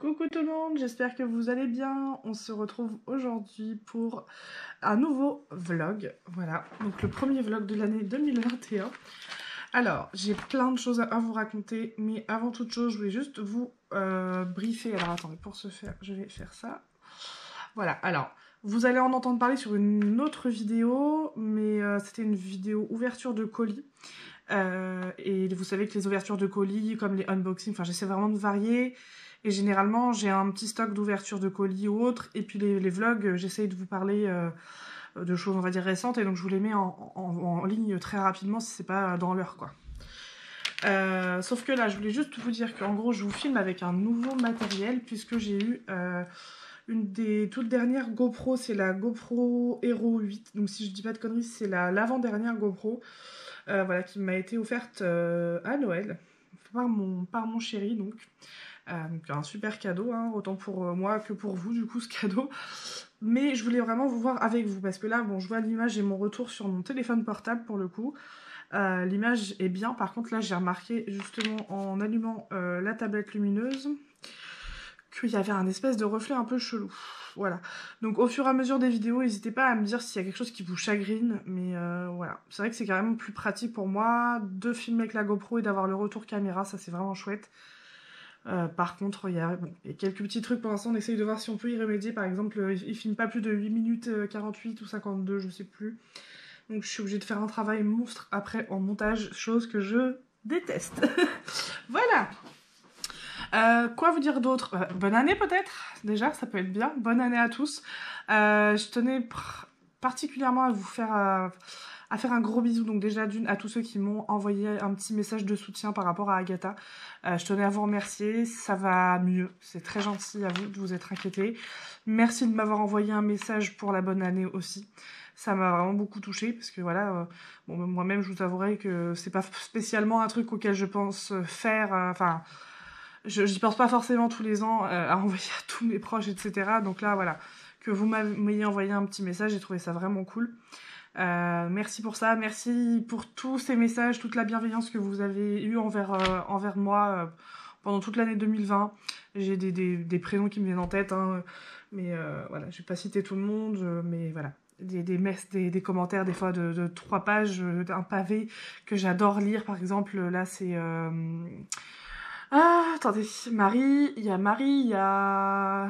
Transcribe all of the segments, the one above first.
Coucou tout le monde, j'espère que vous allez bien. On se retrouve aujourd'hui pour un nouveau vlog. Voilà, donc le premier vlog de l'année 2021. Alors, j'ai plein de choses à vous raconter, mais avant toute chose, je voulais juste vous briefer. Alors attendez, pour ce faire, je vais faire ça. Voilà, alors, vous allez en entendre parler sur une autre vidéo, mais c'était une vidéo ouverture de colis. Et vous savez que les ouvertures de colis, comme les unboxings, enfin j'essaie vraiment de varier. Et généralement, j'ai un petit stock d'ouverture de colis ou autre. Et puis les vlogs, j'essaye de vous parler de choses, on va dire, récentes. Et donc je vous les mets en ligne très rapidement si c'est pas dans l'heure, quoi. Sauf que là, je voulais juste vous dire qu'en gros, je vous filme avec un nouveau matériel puisque j'ai eu une des toutes dernières GoPro, c'est la GoPro Hero 8. Donc si je dis pas de conneries, c'est l'avant-dernière GoPro. Voilà, qui m'a été offerte à Noël par mon chéri, donc un super cadeau, hein, autant pour moi que pour vous, du coup, ce cadeau. Mais je voulais vraiment vous voir avec vous, parce que là, bon, je vois l'image et mon retour sur mon téléphone portable, pour le coup. L'image est bien, par contre, là, j'ai remarqué, justement, en allumant la tablette lumineuse, qu'il y avait un espèce de reflet un peu chelou. Voilà. Donc au fur et à mesure des vidéos, n'hésitez pas à me dire s'il y a quelque chose qui vous chagrine. Mais voilà. C'est vrai que c'est carrément plus pratique pour moi de filmer avec la GoPro et d'avoir le retour caméra. Ça, c'est vraiment chouette. Par contre, il y a quelques petits trucs pour l'instant. On essaye de voir si on peut y remédier. Par exemple, il filme pas plus de 8 minutes 48 ou 52, je sais plus. Donc je suis obligée de faire un travail monstre après en montage, chose que je déteste. Voilà. Quoi vous dire d'autre? Bonne année peut-être, déjà, ça peut être bien. Bonne année à tous. Je tenais particulièrement à vous faire, à faire un gros bisou. Donc déjà d'une à tous ceux qui m'ont envoyé un petit message de soutien par rapport à Agatha. Je tenais à vous remercier, ça va mieux. C'est très gentil à vous de vous être inquiétés. Merci de m'avoir envoyé un message pour la bonne année aussi. Ça m'a vraiment beaucoup touchée parce que voilà, bon, moi-même je vous avouerai que c'est pas spécialement un truc auquel je pense faire, enfin... J'y pense pas forcément tous les ans à envoyer à tous mes proches, etc. Donc là, voilà, que vous m'ayez envoyé un petit message, j'ai trouvé ça vraiment cool. Merci pour ça, merci pour tous ces messages, toute la bienveillance que vous avez eue envers moi pendant toute l'année 2020. J'ai des prénoms qui me viennent en tête, hein, mais voilà, je vais pas citer tout le monde, mais voilà. Des commentaires des fois de 3 pages, d'un pavé que j'adore lire, par exemple, là c'est... Ah, attendez, Marie, il y a Marie, il y a...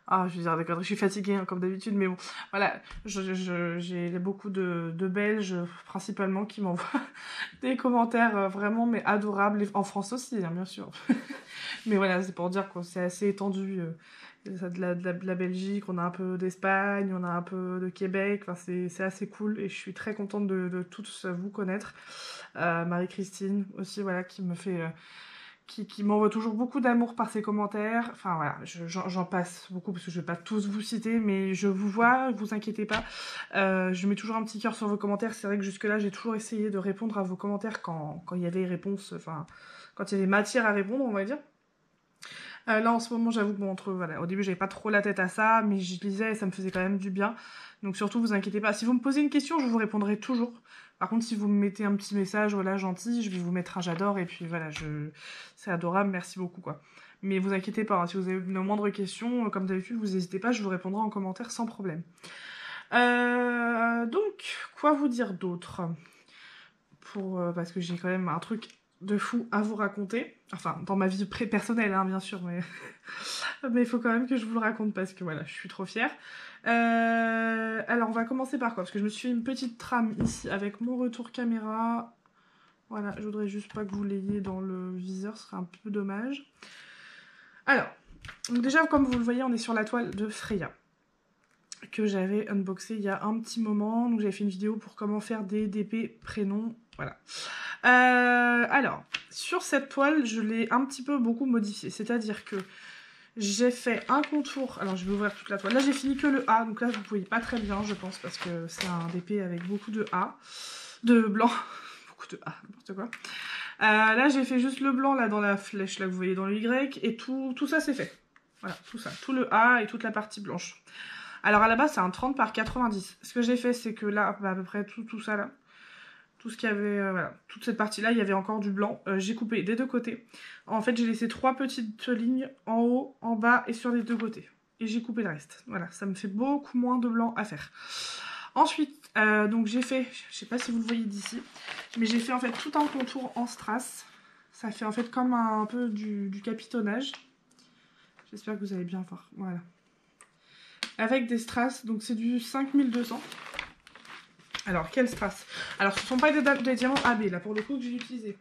Ah, je veux dire des conneries, je suis fatiguée, hein, comme d'habitude, mais bon, voilà, j'ai beaucoup de Belges, principalement, qui m'envoient des commentaires vraiment, mais adorables, en France aussi, hein, bien sûr. Mais voilà, c'est pour dire que c'est assez étendu, de la Belgique, on a un peu d'Espagne, on a un peu de Québec, enfin, c'est assez cool, et je suis très contente de tous vous connaître. Marie-Christine aussi, voilà, qui me fait... qui m'envoie toujours beaucoup d'amour par ses commentaires. Enfin voilà, j'en passe beaucoup parce que je vais pas tous vous citer, mais je vous vois, vous inquiétez pas. Je mets toujours un petit cœur sur vos commentaires. C'est vrai que jusque-là, j'ai toujours essayé de répondre à vos commentaires quand il y avait réponse, enfin, quand il y avait matière à répondre, on va dire. Là, en ce moment, j'avoue que bon, voilà, au début, j'avais pas trop la tête à ça, mais je lisais et ça me faisait quand même du bien. Donc surtout, vous inquiétez pas. Si vous me posez une question, je vous répondrai toujours. Par contre, si vous me mettez un petit message, voilà, gentil, je vais vous mettre un j'adore, et puis voilà, c'est adorable, merci beaucoup, quoi. Mais vous inquiétez pas, hein, si vous avez une moindre question, comme d'habitude, vous n'hésitez pas, je vous répondrai en commentaire sans problème. Donc, quoi vous dire d'autre parce que j'ai quand même un truc de fou à vous raconter. Enfin, dans ma vie personnelle, hein, bien sûr, mais mais il faut quand même que je vous le raconte parce que voilà, je suis trop fière. Alors, on va commencer par quoi? Parce que je me suis fait une petite trame ici avec mon retour caméra. Voilà, je voudrais juste pas que vous l'ayez dans le viseur, ce serait un peu dommage. Alors, donc déjà, comme vous le voyez, on est sur la toile de Freya que j'avais unboxé il y a un petit moment. Donc, j'avais fait une vidéo pour comment faire des DP prénoms. Voilà. Alors, sur cette toile, je l'ai un petit peu beaucoup modifiée. C'est-à-dire que j'ai fait un contour. Alors, je vais ouvrir toute la toile. Là, j'ai fini que le A. Donc là, vous ne voyez pas très bien, je pense, parce que c'est un DP avec beaucoup de A. De blanc. Beaucoup de A, n'importe quoi. Là, j'ai fait juste le blanc, là, dans la flèche, là, que vous voyez dans le Y. Et tout ça, c'est fait. Voilà, tout ça. Tout le A et toute la partie blanche. Alors, à la base, c'est un 30 par 90. Ce que j'ai fait, c'est que là, à peu près tout ça, là, tout ce qu'il y avait, voilà, toute cette partie-là, il y avait encore du blanc. J'ai coupé des deux côtés. En fait, j'ai laissé 3 petites lignes en haut, en bas et sur les deux côtés. Et j'ai coupé le reste. Voilà, ça me fait beaucoup moins de blanc à faire. Ensuite, donc j'ai fait, je sais pas si vous le voyez d'ici, mais j'ai fait en fait tout un contour en strass. Ça fait en fait comme un peu du capitonnage. J'espère que vous allez bien voir. Voilà. Avec des strass, donc c'est du 5200. Alors, quel strass? Alors, ce ne sont pas des diamants AB, là, pour le coup, que j'ai utilisé.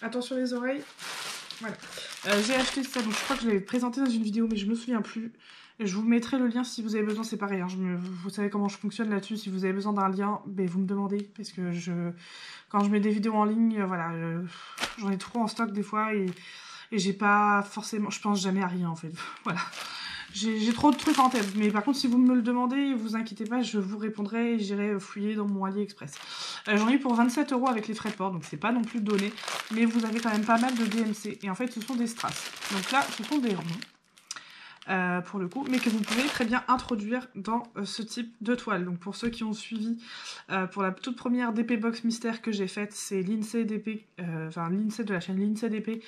Attention les oreilles. Voilà. J'ai acheté ça, donc je crois que je l'avais présenté dans une vidéo, mais je me souviens plus. Et je vous mettrai le lien si vous avez besoin, c'est pareil. Hein, vous savez comment je fonctionne là-dessus. Si vous avez besoin d'un lien, ben, vous me demandez. Parce que quand je mets des vidéos en ligne, voilà, j'en ai trop en stock des fois. Et j'ai pas forcément... Je pense jamais à rien, en fait. Voilà. J'ai trop de trucs en tête, mais par contre si vous me le demandez, vous inquiétez pas, je vous répondrai et j'irai fouiller dans mon AliExpress. J'en ai eu pour 27 € avec les frais de port, donc c'est pas non plus donné, mais vous avez quand même pas mal de DMC, et en fait ce sont des strass. Donc là, ce sont des ronds, pour le coup, mais que vous pouvez très bien introduire dans ce type de toile. Donc pour ceux qui ont suivi, pour la toute première DP Box Mystère que j'ai faite, c'est l'INSEE DP, enfin l'INSEE de la chaîne l'INSEE DP,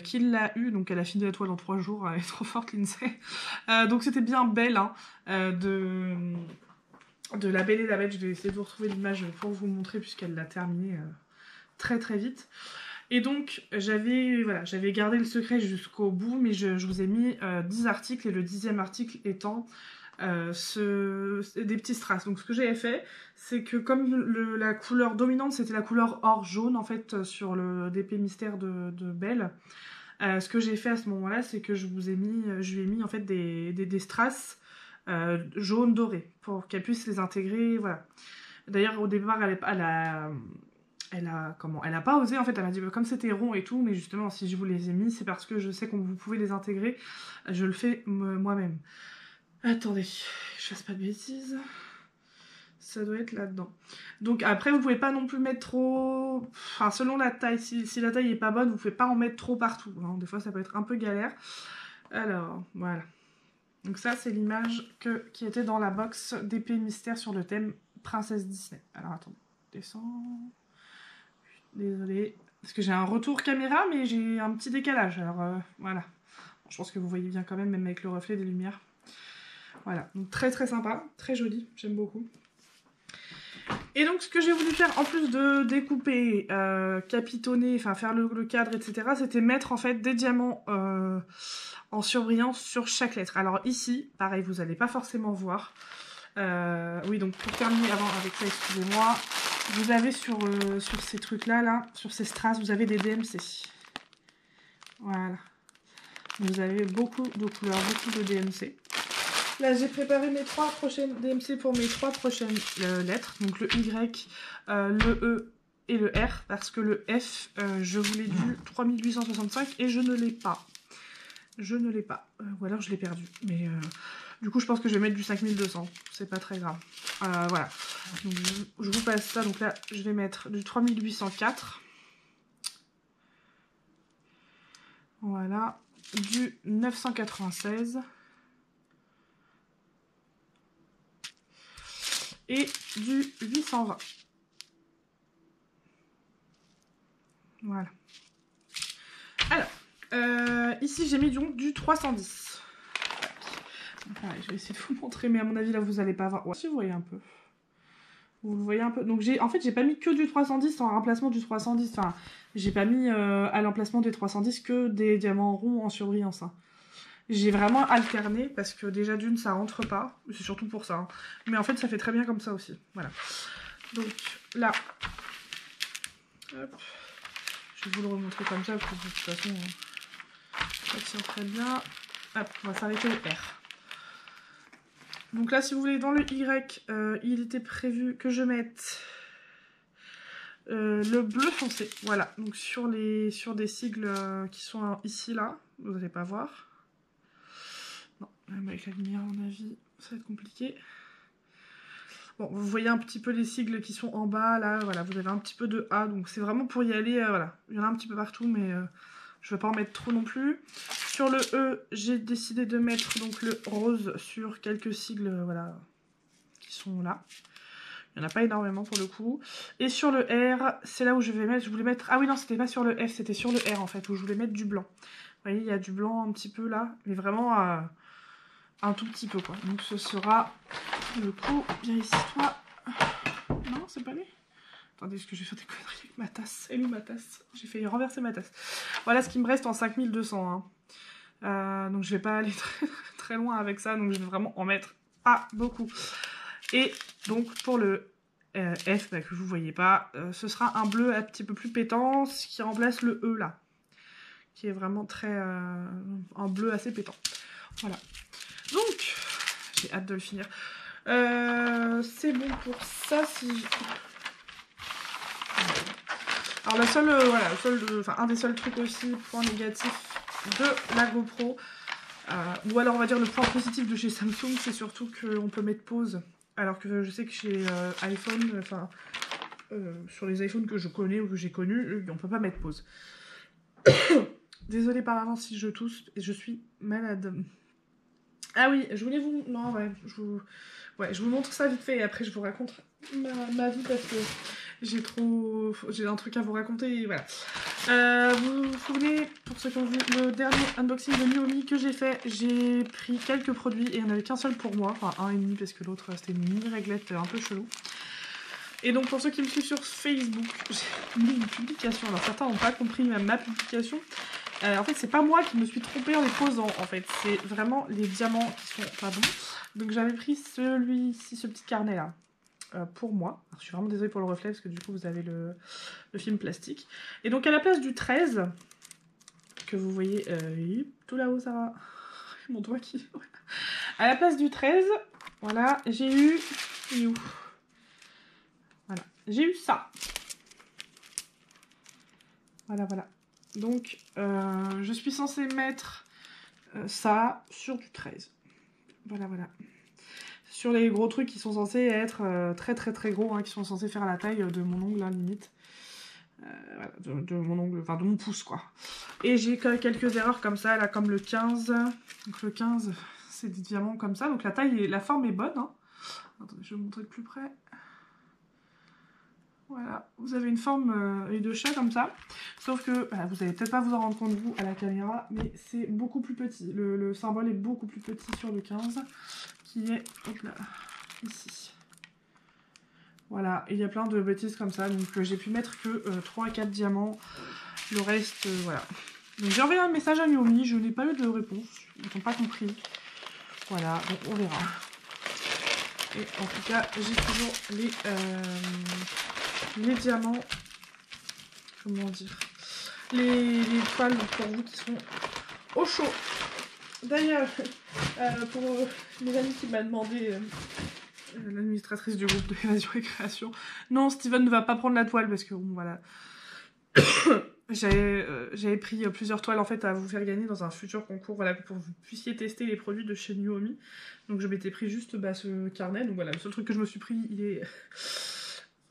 qui l'a eu, donc elle a fini la toile en 3 jours, elle est trop forte l'INSEE. Donc c'était bien belle, hein, de La Belle et la Bête. Je vais essayer de vous retrouver l'image pour vous montrer, puisqu'elle l'a terminée très très vite. Et donc, j'avais gardé le secret jusqu'au bout, mais je vous ai mis 10 articles, et le 10e article étant des petits strass. Donc, ce que j'avais fait, c'est que comme la couleur dominante, c'était la couleur or jaune, en fait, sur le DP Mystère de Belle, ce que j'ai fait à ce moment-là, c'est que je lui ai mis, en fait, des strass jaunes dorés, pour qu'elle puisse les intégrer, voilà. D'ailleurs, au départ, elle a pas osé, en fait, elle m'a dit comme c'était rond et tout, mais justement si je vous les ai mis, c'est parce que je sais que vous pouvez les intégrer, je le fais moi-même. Attendez, je fasse pas de bêtises, ça doit être là-dedans. Donc après vous pouvez pas non plus mettre trop, enfin selon la taille, si la taille est pas bonne, vous pouvez pas en mettre trop partout, hein. Des fois ça peut être un peu galère. Alors voilà, donc ça c'est l'image qui était dans la box d'épée mystère sur le thème Princesse Disney. Alors attendez, descends. Désolée, parce que j'ai un retour caméra, mais j'ai un petit décalage, alors voilà. Je pense que vous voyez bien quand même, même avec le reflet des lumières. Voilà, donc très très sympa, très joli, j'aime beaucoup. Et donc ce que j'ai voulu faire, en plus de découper, capitonner, enfin faire le cadre, etc., c'était mettre en fait des diamants en surbrillance sur chaque lettre. Alors ici, pareil, vous n'allez pas forcément voir. Oui, donc pour terminer avant avec ça, excusez-moi, vous avez sur ces trucs-là, sur ces strass, vous avez des DMC. Voilà. Vous avez beaucoup de couleurs, beaucoup de DMC. Là, j'ai préparé mes 3 prochaines DMC pour mes 3 prochaines lettres. Donc le Y, le E et le R. Parce que le F, je vous l'ai dû 3865 et je ne l'ai pas. Je ne l'ai pas. Ou alors je l'ai perdu. Mais du coup, je pense que je vais mettre du 5200. C'est pas très grave. Voilà. Donc, je vous passe ça. Donc là, je vais mettre du 3804. Voilà. Du 996. Et du 820. Voilà. Alors, ici j'ai mis donc du 310. Pareil, je vais essayer de vous montrer, mais à mon avis là vous allez pas voir. Ouais, si vous voyez un peu. Vous le voyez un peu. Donc en fait j'ai pas mis que du 310 en remplacement du 310. Enfin, j'ai pas mis à l'emplacement des 310 que des diamants ronds en surbrillance. Hein. J'ai vraiment alterné parce que déjà d'une ça rentre pas. C'est surtout pour ça. Hein. Mais en fait ça fait très bien comme ça aussi. Voilà. Donc là. Hop. Je vais vous le remontrer comme ça parce que de toute façon ça tient très bien. Hop, on va s'arrêter au R. Donc là, si vous voulez, dans le Y, il était prévu que je mette le bleu foncé. Voilà, donc sur des sigles qui sont ici, là, vous n'allez pas voir. Non, même avec la lumière, à mon avis, ça va être compliqué. Bon, vous voyez un petit peu les sigles qui sont en bas, là, voilà, vous avez un petit peu de A, donc c'est vraiment pour y aller, voilà. Il y en a un petit peu partout, mais je ne vais pas en mettre trop non plus. Sur le E, j'ai décidé de mettre donc le rose sur quelques sigles, voilà, qui sont là. Il n'y en a pas énormément pour le coup. Et sur le R, c'est là où je vais mettre... Je voulais mettre... Ah oui, non, c'était pas sur le F, c'était sur le R en fait, où je voulais mettre du blanc. Vous voyez, il y a du blanc un petit peu là, mais vraiment un tout petit peu quoi. Donc ce sera le coup... Viens ici, toi. Non, c'est pas lui. Attendez, est-ce que je vais faire des conneries avec ma tasse? Elle est où ma tasse? J'ai failli renverser ma tasse. Voilà ce qui me reste en 5200. Hein. Donc je vais pas aller très loin avec ça, donc je vais vraiment en mettre pas beaucoup. Et donc pour le F, bah, que vous voyez pas, ce sera un bleu un petit peu plus pétant, ce qui remplace le E là, qui est vraiment très un bleu assez pétant. Voilà. Donc j'ai hâte de le finir. C'est bon pour ça. Si alors le seul, voilà, un des seuls trucs aussi, point négatif de la GoPro, ou alors on va dire le point positif de chez Samsung, c'est surtout qu'on peut mettre pause. Alors que je sais que chez iPhone, enfin sur les iPhones que je connais ou que j'ai connus, on peut pas mettre pause. Désolée par avance si je tousse, et je suis malade. Ah oui, je voulais vous... Non, ouais, je vous montre ça vite fait et après je vous raconte ma vie parce que j'ai un truc à vous raconter et voilà. Vous vous souvenez, pour ceux qui ont vu le dernier unboxing de Nuomi que j'ai fait, j'ai pris quelques produits et il n'y en avait qu'un seul pour moi, enfin un et demi parce que l'autre c'était une mini réglette un peu chelou. Et donc pour ceux qui me suivent sur Facebook, j'ai mis une publication, alors certains n'ont pas compris ma publication. En fait, c'est pas moi qui me suis trompée en les posant, en fait. C'est vraiment les diamants qui sont pas bons. Donc j'avais pris celui-ci, ce petit carnet-là, pour moi. Alors, je suis vraiment désolée pour le reflet, parce que du coup, vous avez le film plastique. Et donc, à la place du 13, que vous voyez tout là-haut, ça va. Mon doigt qui... À la place du 13, voilà, j'ai eu... Il est où? Voilà, j'ai eu ça. Voilà, voilà. Donc, je suis censée mettre ça sur du 13. Voilà, voilà. Sur les gros trucs qui sont censés être très très très gros, hein, qui sont censés faire la taille de mon ongle, hein, limite. Voilà, de mon ongle, enfin de mon pouce, quoi. Et j'ai quelques erreurs comme ça, là, comme le 15. Donc le 15, c'est des diamants comme ça. Donc la taille, la forme est bonne. Hein. Attendez, je vais vous montrer de plus près. Voilà, vous avez une forme œil de chat comme ça, sauf que bah, vous allez peut-être pas vous en rendre compte vous à la caméra, mais c'est beaucoup plus petit. Le symbole est beaucoup plus petit sur le 15, qui est, hop là, ici. Voilà, et il y a plein de bêtises comme ça, donc j'ai pu mettre que 3 à 4 diamants, le reste, voilà. Donc j'ai envoyé un message à Nuomi, je n'ai pas eu de réponse, ils n'ont pas compris. Voilà, donc on verra. Et en tout cas, j'ai toujours les diamants, comment dire, les toiles pour vous qui sont au chaud. D'ailleurs, pour mes amis qui m'a demandé, l'administratrice du groupe de Évasion et Création, non, Steven ne va pas prendre la toile parce que, bon, voilà, j'avais pris plusieurs toiles en fait à vous faire gagner dans un futur concours, voilà, pour que vous puissiez tester les produits de chez Nuomi. Donc je m'étais pris juste ce carnet, donc voilà, le seul truc que je me suis pris, il est...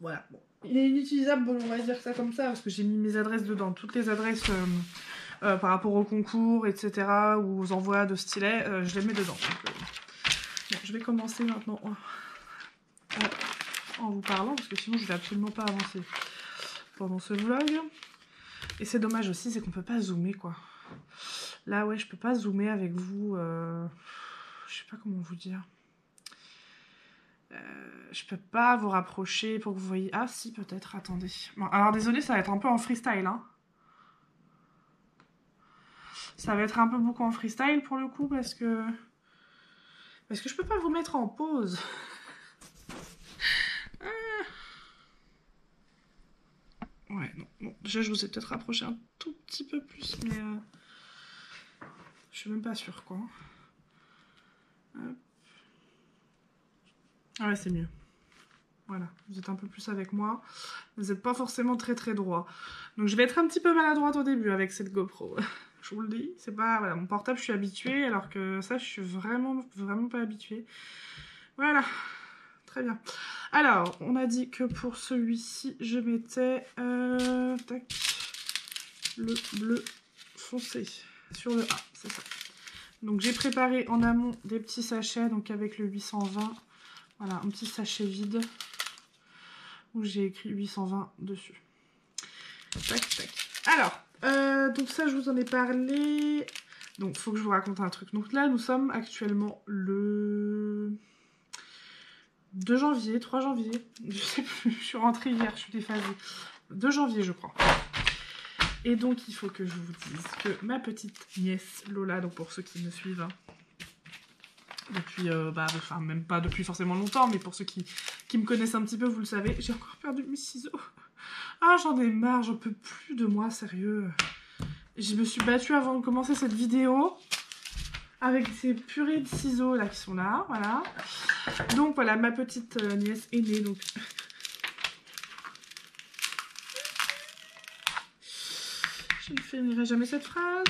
Voilà, bon. Il est inutilisable, bon, on va dire ça comme ça, parce que j'ai mis mes adresses dedans, toutes les adresses par rapport au concours, etc., ou aux envois de stylets, je les mets dedans. Donc, bon, je vais commencer maintenant en vous parlant, parce que sinon je vais absolument pas avancer pendant ce vlog. Et c'est dommage aussi, c'est qu'on peut pas zoomer, quoi. Là, ouais, je peux pas zoomer avec vous, je sais pas comment vous dire. Je peux pas vous rapprocher pour que vous voyez... Ah si, peut-être, attendez. Bon, alors désolé, ça va être un peu en freestyle, hein. Ça va être un peu beaucoup en freestyle pour le coup, parce que je peux pas vous mettre en pause. Ouais, non, bon, déjà je vous ai peut-être rapproché un tout petit peu plus, mais je suis même pas sûre, quoi. Hop. Ah ouais, c'est mieux. Voilà, vous êtes un peu plus avec moi. Vous n'êtes pas forcément très très droit. Donc je vais être un petit peu maladroite au début avec cette GoPro. Je vous le dis, c'est pas... Voilà, mon portable, je suis habituée, alors que ça, je suis vraiment pas habituée. Voilà, très bien. Alors, on a dit que pour celui-ci, je mettais tac, le bleu foncé sur le A, c'est ça. Donc j'ai préparé en amont des petits sachets, donc avec le 820, voilà, un petit sachet vide. où j'ai écrit 820 dessus. Tac, tac. Alors, donc ça, je vous en ai parlé. Donc, faut que je vous raconte un truc. Donc là, nous sommes actuellement le 2 janvier, 3 janvier. Je sais plus, je suis rentrée hier, je suis déphasée. 2 janvier, je crois. Et donc, il faut que je vous dise que ma petite nièce Lola, donc pour ceux qui me suivent, hein, depuis, enfin, même pas depuis forcément longtemps, mais pour ceux qui me connaissent un petit peu, vous le savez, j'ai encore perdu mes ciseaux. Ah, j'en ai marre, j'en peux plus de moi, sérieux. Je me suis battue avant de commencer cette vidéo avec ces purées de ciseaux là qui sont là, voilà. Donc voilà, ma petite nièce aînée, donc... Je ne finirai jamais cette phrase.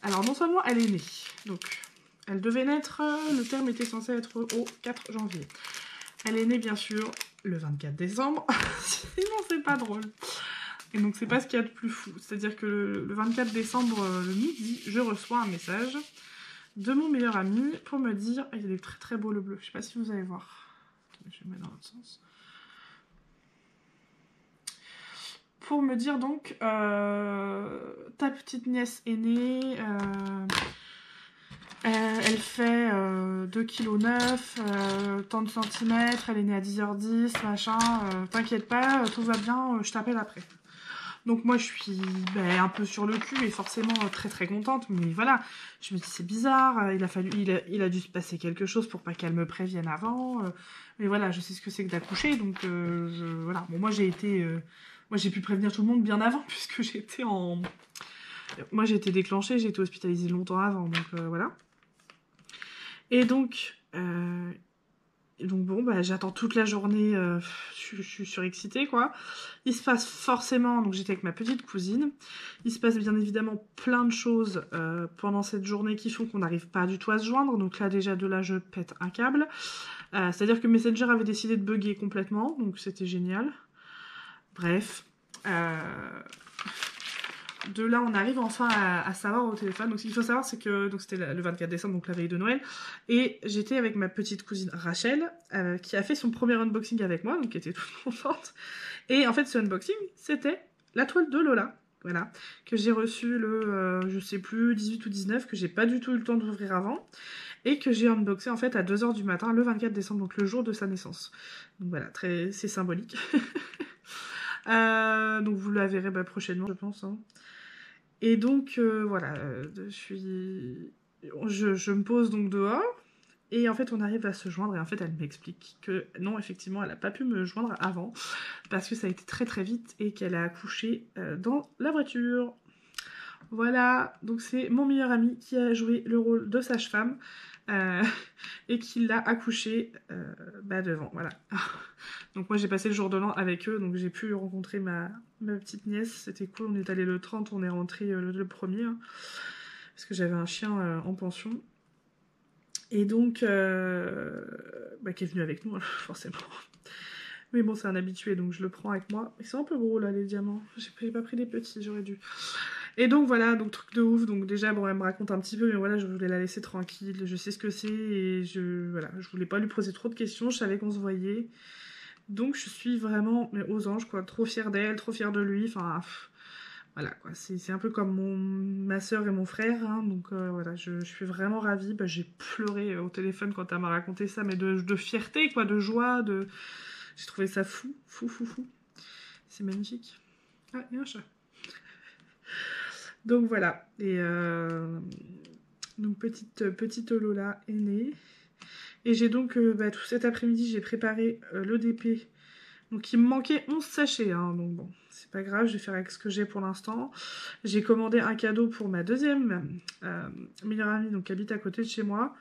Alors non seulement elle est née, donc elle devait naître, le terme était censé être au 4 janvier. Elle est née bien sûr le 24 décembre, sinon c'est pas drôle. Et donc c'est pas ce qu'il y a de plus fou, c'est-à-dire que le 24 décembre, le midi, je reçois un message de mon meilleur ami pour me dire, il est très très beau le bleu, je sais pas si vous allez voir. Je vais mettre dans l'autre sens. Pour me dire donc, ta petite nièce est née, elle fait 2,9 kg, tant de centimètres, elle est née à 10h10, machin, t'inquiète pas, tout va bien, je t'appelle après. Donc moi je suis un peu sur le cul et forcément très très contente, mais voilà, je me dis c'est bizarre, il a dû se passer quelque chose pour pas qu'elle me prévienne avant, mais voilà, je sais ce que c'est que d'accoucher, donc voilà, bon moi j'ai été... Moi, j'ai pu prévenir tout le monde bien avant, puisque j'étais en... Moi, j'ai été déclenchée, j'ai été hospitalisée longtemps avant, donc voilà. Et donc bon, j'attends toute la journée, je suis surexcitée, quoi. Il se passe forcément, donc j'étais avec ma petite cousine, il se passe bien évidemment plein de choses pendant cette journée qui font qu'on n'arrive pas du tout à se joindre, donc là, déjà, de là, je pète un câble. C'est-à-dire que Messenger avait décidé de bugger complètement, donc c'était génial. Bref, de là on arrive enfin à savoir au téléphone. Donc ce qu'il faut savoir c'est que c'était le 24 décembre, donc la veille de Noël, et j'étais avec ma petite cousine Rachel qui a fait son premier unboxing avec moi, donc qui était toute contente. Et en fait ce unboxing c'était la toile de Lola, voilà, que j'ai reçue le je sais plus 18 ou 19, que j'ai pas du tout eu le temps d'ouvrir avant, et que j'ai unboxé en fait à 2h du matin le 24 décembre, donc le jour de sa naissance. Donc voilà, c'est symbolique. Donc vous la verrez prochainement, je pense. Hein. Et donc voilà, je me pose donc dehors. Et en fait, on arrive à se joindre. Et en fait, elle m'explique que non, effectivement, elle n'a pas pu me joindre avant. Parce que ça a été très très vite et qu'elle a accouché dans la voiture. Voilà, donc c'est mon meilleur ami qui a joué le rôle de sage-femme. Et qui l'a accouché devant, voilà. Donc moi j'ai passé le jour de l'an avec eux, donc j'ai pu rencontrer ma petite nièce, c'était cool, on est allé le 30, on est rentré le 1er, hein, parce que j'avais un chien en pension, et donc qui est venu avec nous, forcément. Mais bon, c'est un habitué, donc je le prends avec moi. Ils sont un peu gros là, les diamants, j'ai pas pris les petits, j'aurais dû. Et donc voilà, donc truc de ouf, donc déjà bon elle me raconte un petit peu, mais voilà, je voulais la laisser tranquille, je sais ce que c'est, et je voulais pas lui poser trop de questions, je savais qu'on se voyait, donc je suis vraiment aux anges quoi, trop fière d'elle, trop fière de lui, enfin voilà quoi, c'est un peu comme ma soeur et mon frère, hein, donc voilà, je suis vraiment ravie, j'ai pleuré au téléphone quand elle m'a raconté ça, mais de fierté quoi, de joie, j'ai trouvé ça fou, c'est magnifique. Ah, il y a un chat. Donc voilà, et donc petite Lola est née. Et j'ai donc, tout cet après-midi, j'ai préparé le DP. Donc il me manquait 11 sachets, hein, donc bon, c'est pas grave, je vais faire avec ce que j'ai pour l'instant. J'ai commandé un cadeau pour ma deuxième meilleure amie, donc qui habite à côté de chez moi.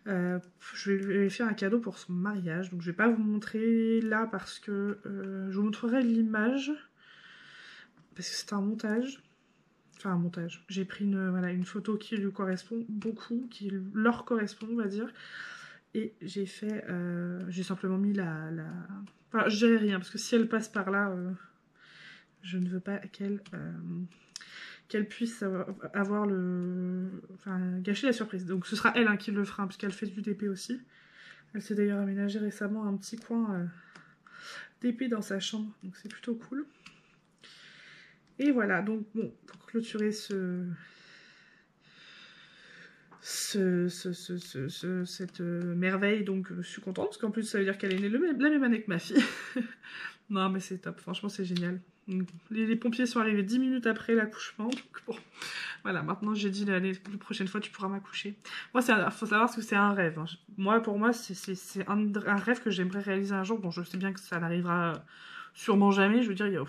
Je vais lui faire un cadeau pour son mariage, donc je vais pas vous montrer là parce que je vous montrerai l'image, parce que c'est un montage. Enfin un montage, j'ai pris une photo qui lui correspond beaucoup, qui leur correspond on va dire, et j'ai fait, j'ai simplement mis enfin j'ai rien, parce que si elle passe par là, je ne veux pas qu'elle puisse avoir gâcher la surprise, donc ce sera elle qui le fera, puisqu'elle fait du DP aussi. Elle s'est d'ailleurs aménagée récemment un petit coin d'épée dans sa chambre, donc c'est plutôt cool. Et voilà, donc bon, pour clôturer cette merveille, donc je suis contente, parce qu'en plus ça veut dire qu'elle est née la même année que ma fille. Non mais c'est top, franchement c'est génial. Les pompiers sont arrivés 10 minutes après l'accouchement, donc bon, voilà, maintenant j'ai dit la prochaine fois tu pourras m'accoucher. Moi, faut savoir que c'est un rêve. Hein. Pour moi, c'est un rêve que j'aimerais réaliser un jour. Bon, je sais bien que ça n'arrivera sûrement jamais, je veux dire, il y a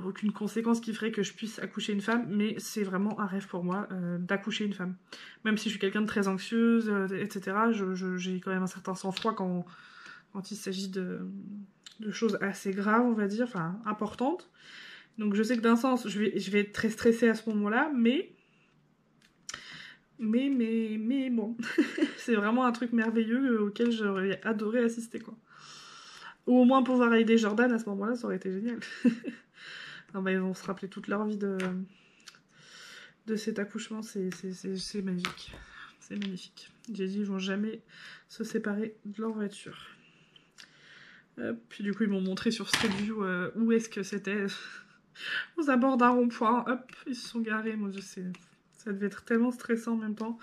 aucune conséquence qui ferait que je puisse accoucher une femme, mais c'est vraiment un rêve pour moi d'accoucher une femme. Même si je suis quelqu'un de très anxieuse, etc., j'ai quand même un certain sang-froid quand il s'agit de choses assez graves, on va dire, enfin importantes. Donc je sais que d'un sens, je vais être très stressée à ce moment-là, mais bon, c'est vraiment un truc merveilleux auquel j'aurais adoré assister, quoi. Ou au moins pouvoir aider Jordan à ce moment-là, ça aurait été génial. Non, bah, ils vont se rappeler toute leur vie de cet accouchement, c'est magique. C'est magnifique. J'ai dit, ils vont jamais se séparer de leur voiture. Puis du coup, ils m'ont montré sur Street View où est-ce que c'était. Aux abords d'un rond-point, hop, ils se sont garés. Moi, je sais, ça devait être tellement stressant en même temps.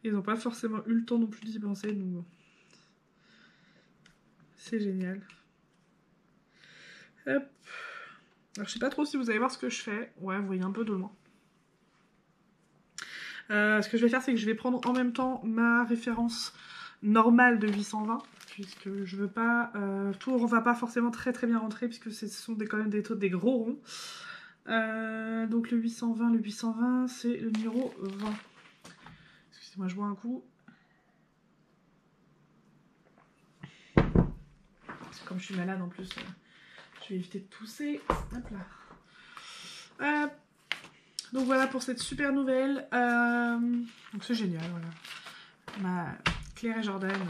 Ils n'ont pas forcément eu le temps non plus d'y penser, donc c'est génial. Hop. Alors, je sais pas trop si vous allez voir ce que je fais. Ouais, vous voyez un peu de loin. Ce que je vais faire, c'est que je vais prendre en même temps ma référence normale de 820, puisque je veux pas... tout va pas forcément très bien rentrer, puisque ce sont quand même des gros ronds. Donc le 820, c'est le numéro 20. Excusez-moi, je bois un coup. Parce que comme je suis malade en plus, je vais éviter de tousser. Hop là. Donc voilà pour cette super nouvelle. Donc c'est génial, voilà. Ma Claire et Jordan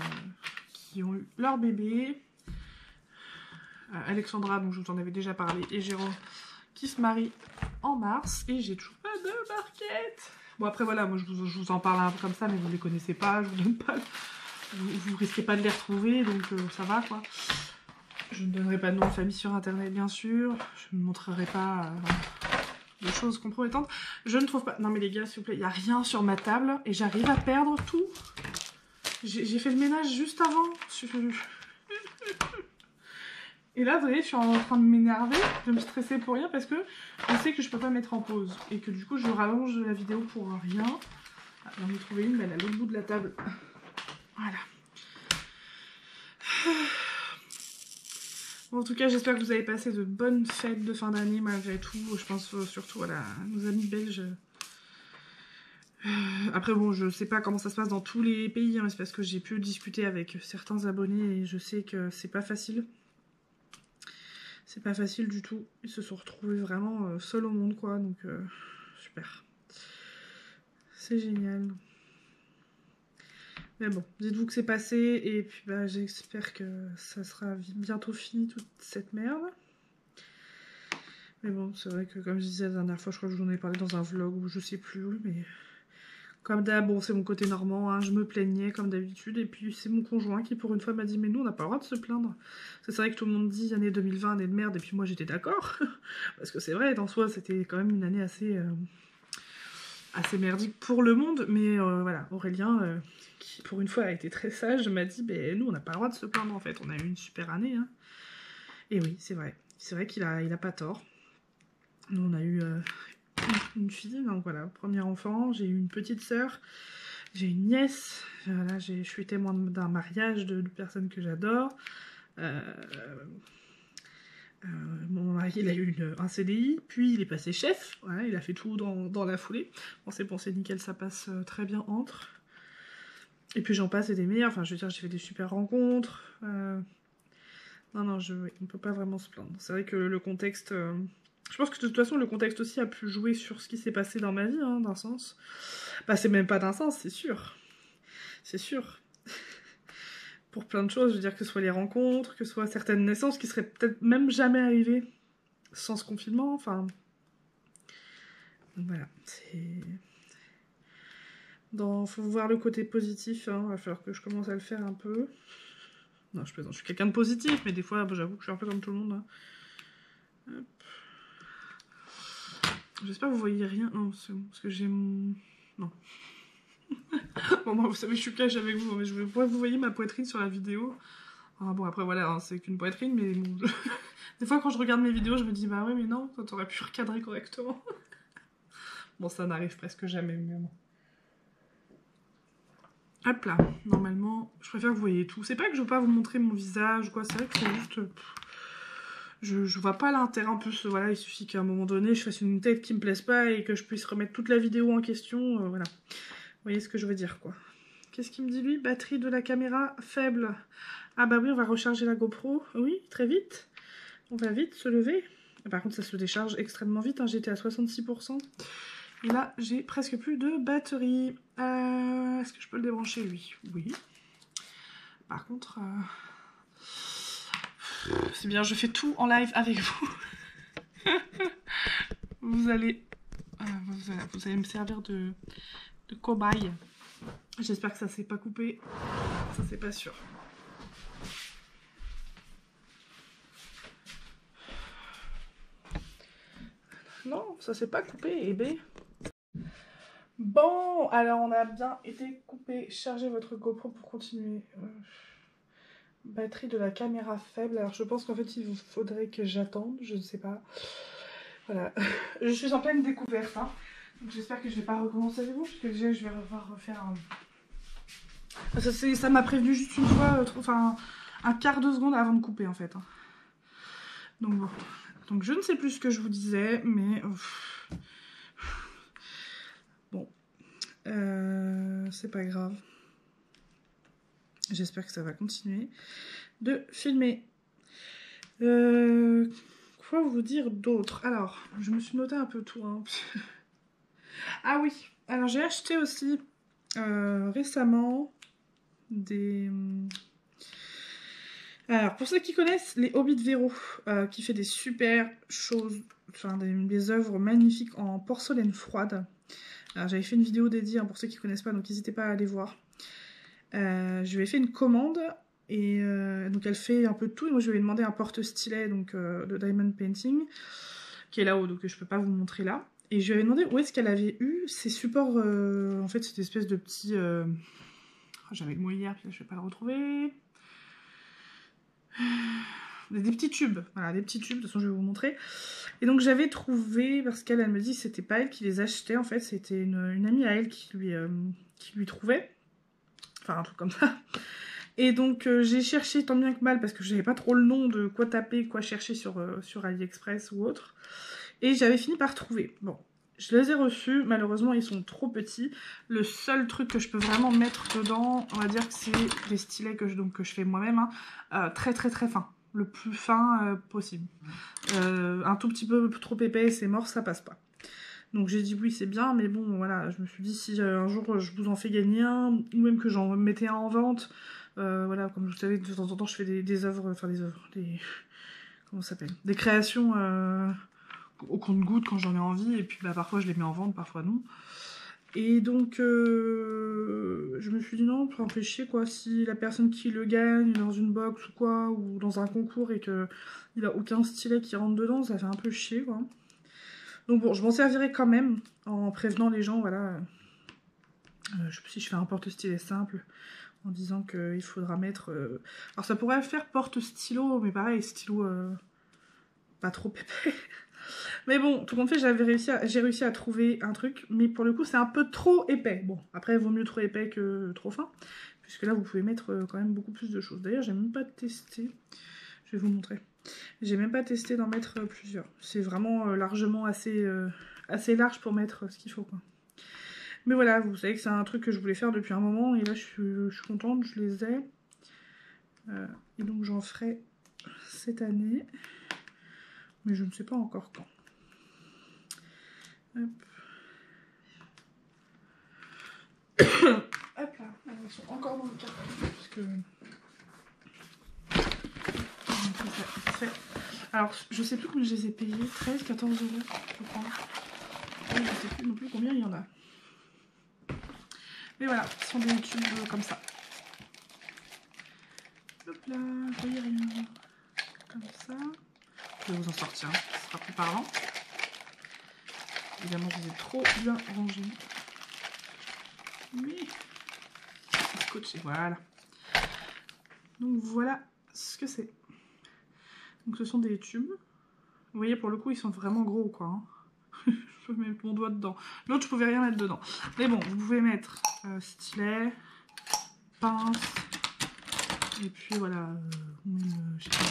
qui ont eu leur bébé. Alexandra, donc je vous en avais déjà parlé, et Jérôme qui se marient en mars. Et j'ai toujours pas de barquette. Bon après voilà, moi je vous en parle un peu comme ça, mais vous les connaissez pas, je vous donne pas... Vous risquez pas de les retrouver, donc ça va quoi. Je ne donnerai pas de nom de famille sur internet bien sûr. Je ne montrerai pas de choses compromettantes. Je ne trouve pas... Non mais les gars, s'il vous plaît, il n'y a rien sur ma table et j'arrive à perdre tout. J'ai fait le ménage juste avant. Et là, vous voyez, je suis en train de m'énerver, de me stresser pour rien parce que je sais que je peux pas mettre en pause. Et que du coup, je rallonge la vidéo pour rien. Ah, j'en ai trouvé une, mais elle est à l'autre bout de la table. Voilà. Bon, en tout cas, j'espère que vous avez passé de bonnes fêtes de fin d'année malgré tout. Je pense surtout à nos amis belges. Après, bon, je sais pas comment ça se passe dans tous les pays, hein, c'est parce que j'ai pu discuter avec certains abonnés et je sais que c'est pas facile. C'est pas facile du tout. Ils se sont retrouvés vraiment seuls au monde, quoi. Donc, super. C'est génial. Mais bon, dites-vous que c'est passé. Et puis, bah, j'espère que ça sera bientôt fini, toute cette merde. Mais bon, c'est vrai que, comme je disais la dernière fois, je crois que je vous en ai parlé dans un vlog ou je sais plus où, mais... Comme d'hab, bon, c'est mon côté normand, hein, je me plaignais comme d'habitude, et puis c'est mon conjoint qui pour une fois m'a dit mais nous on n'a pas le droit de se plaindre. C'est vrai que tout le monde dit année 2020, année de merde, et puis moi j'étais d'accord, parce que c'est vrai, en soi c'était quand même une année assez merdique pour le monde, mais voilà, Aurélien, qui pour une fois a été très sage, m'a dit ben nous on n'a pas le droit de se plaindre en fait, on a eu une super année. Hein. Et oui, c'est vrai qu'il a pas tort. Nous on a eu... une fille, donc voilà, premier enfant, j'ai eu une petite sœur, j'ai une nièce, voilà, je suis témoin d'un mariage de personnes que j'adore. Mon mari, il a eu un CDI, puis il est passé chef, voilà, il a fait tout dans la foulée. Bon, c'est nickel, ça passe très bien entre. Et puis j'en passe et des meilleurs, enfin je veux dire, j'ai fait des super rencontres. Non, on peut pas vraiment se plaindre. C'est vrai que le contexte... Je pense que de toute façon, le contexte aussi a pu jouer sur ce qui s'est passé dans ma vie, hein, d'un sens. Bah, c'est même pas d'un sens, c'est sûr. C'est sûr. Pour plein de choses, je veux dire, que ce soit les rencontres, que ce soit certaines naissances qui seraient peut-être même jamais arrivées sans ce confinement, enfin... Donc voilà, c'est... Faut voir le côté positif, hein, va falloir que je commence à le faire un peu. Non, je plaisante, je suis quelqu'un de positif, mais des fois, bah, j'avoue que je suis un peu comme tout le monde. Hein. J'espère que vous voyez rien. Non, c'est bon, parce que j'ai mon... Non. Bon, moi, vous savez, je suis cash avec vous, mais je veux pas vous voyez ma poitrine sur la vidéo. Ah, bon, après, voilà, hein, c'est qu'une poitrine, mais bon... Des fois, quand je regarde mes vidéos, je me dis, bah ouais, mais non, toi, t'aurais pu recadrer correctement. Bon, ça n'arrive presque jamais, mais bon. Hop là, normalement, je préfère que vous voyez tout. C'est pas que je veux pas vous montrer mon visage ou quoi, c'est vrai que c'est juste... Je vois pas l'intérêt en plus, voilà, il suffit qu'à un moment donné, je fasse une tête qui me plaise pas et que je puisse remettre toute la vidéo en question, voilà. Vous voyez ce que je veux dire, quoi. Qu'est-ce qu'il me dit, lui? Batterie de la caméra faible. Ah bah oui, on va recharger la GoPro. Oui, très vite. On va vite se lever. Par contre, ça se décharge extrêmement vite, hein. J'étais à 66%. Et là, j'ai presque plus de batterie. Est-ce que je peux le débrancher, lui? Oui. Par contre... c'est bien, je fais tout en live avec vous. vous allez me servir de cobaye. J'espère que ça s'est pas coupé. Ça, c'est pas sûr. Non, ça s'est pas coupé, eh ben. Bon, alors on a bien été coupé. Chargez votre GoPro pour continuer. Batterie de la caméra faible. Alors je pense qu'en fait il faudrait que j'attende, je ne sais pas. Voilà, je suis en pleine découverte. Hein. Donc j'espère que je vais pas recommencer avec vous, puisque déjà je vais refaire un... Ça m'a prévenu juste une fois, enfin un quart de seconde avant de couper en fait. Hein. Donc bon. Donc je ne sais plus ce que je vous disais, mais... Bon. C'est pas grave. J'espère que ça va continuer de filmer. Quoi vous dire d'autre? Alors, je me suis noté un peu tout. Hein. Ah oui, alors j'ai acheté aussi récemment des... Alors, pour ceux qui connaissent, les Hobbies de Véro, qui fait des super choses, enfin des œuvres magnifiques en porcelaine froide. Alors, j'avais fait une vidéo dédiée, hein, pour ceux qui connaissent pas, donc n'hésitez pas à aller voir. Je lui ai fait une commande, et donc elle fait un peu de tout, et moi je lui ai demandé un porte-stylet, donc de Diamond Painting, qui est là-haut, donc je peux pas vous montrer là. Et je lui avais demandé où est-ce qu'elle avait eu ces supports, en fait cette espèce de petit... J'avais le mot hier, puis là, je vais pas le retrouver... Des petits tubes, voilà, des petits tubes, de toute façon je vais vous montrer. Et donc j'avais trouvé, parce qu'elle me dit que c'était pas elle qui les achetait, en fait c'était une amie à elle qui lui trouvait, enfin un truc comme ça. Et donc j'ai cherché tant bien que mal, parce que je n'avais pas trop le nom de quoi taper, quoi chercher sur AliExpress ou autre. Et j'avais fini par trouver. Bon, je les ai reçus, malheureusement ils sont trop petits. Le seul truc que je peux vraiment mettre dedans, on va dire que c'est les stylets que je fais moi-même, hein, très très très fin. Le plus fin possible. Un tout petit peu trop épais, c'est mort, ça passe pas. Donc j'ai dit oui c'est bien, mais bon voilà, je me suis dit si un jour je vous en fais gagner un, ou même que j'en mettais un en vente, voilà, comme vous savez de temps en temps je fais des œuvres, enfin des œuvres, comment ça s'appelle, des créations au compte-gouttes quand j'en ai envie, et puis bah, parfois je les mets en vente, parfois non. Et donc, je me suis dit non, ça me fait chier quoi, si la personne qui le gagne dans une box ou quoi, ou dans un concours et qu'il a aucun stylet qui rentre dedans, ça fait un peu chier quoi. Donc bon, je m'en servirai quand même en prévenant les gens, voilà. Je sais pas si je fais un porte-stylet simple, en disant qu'il faudra mettre... Alors ça pourrait faire porte-stylo, mais pareil, stylo pas trop épais. Mais bon, tout compte fait, j'ai réussi à trouver un truc, mais pour le coup, c'est un peu trop épais. Bon, après, il vaut mieux trop épais que trop fin, puisque là, vous pouvez mettre quand même beaucoup plus de choses. D'ailleurs, j'ai même pas testé. Je vais vous montrer. J'ai même pas testé d'en mettre plusieurs. C'est vraiment largement assez large pour mettre ce qu'il faut, quoi. Mais voilà, vous savez que c'est un truc que je voulais faire depuis un moment, et là, je suis contente, je les ai. Et donc, j'en ferai cette année, mais je ne sais pas encore quand. Hop. Hop là, ils sont encore dans le carton, parce que... Alors, je sais plus combien je les ai payés, 13, 14 €, je crois. Et je sais plus non plus combien il y en a. Mais voilà, ce sont des tubes comme ça. Hop là, je voyais rien. Comme ça. Je vais vous en sortir, ce sera plus parlant. Évidemment, je les ai trop bien rangés. Oui. Scotché, voilà. Donc voilà ce que c'est. Donc ce sont des tubes. Vous voyez, pour le coup, ils sont vraiment gros, quoi. Hein. Je peux mettre mon doigt dedans. L'autre, je pouvais rien mettre dedans. Mais bon, vous pouvez mettre stylet, pince, et puis voilà, même, je sais pas,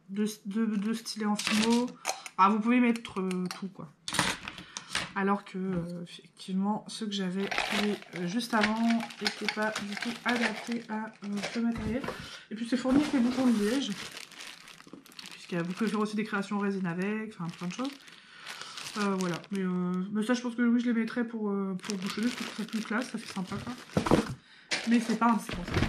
deux stylets en fimo. Ah, vous pouvez mettre tout, quoi. Alors que, effectivement, ceux que j'avais trouvés juste avant n'étaient pas du tout adaptés à ce matériel. Et puis, c'est fourni avec les boutons de liège. Vous pouvez faire aussi des créations en résine avec, enfin plein de choses. Voilà, mais ça je pense que oui je les mettrais pour bouchonner, je trouve que ça plus classe, ça fait sympa quoi. Mais c'est pas indispensable.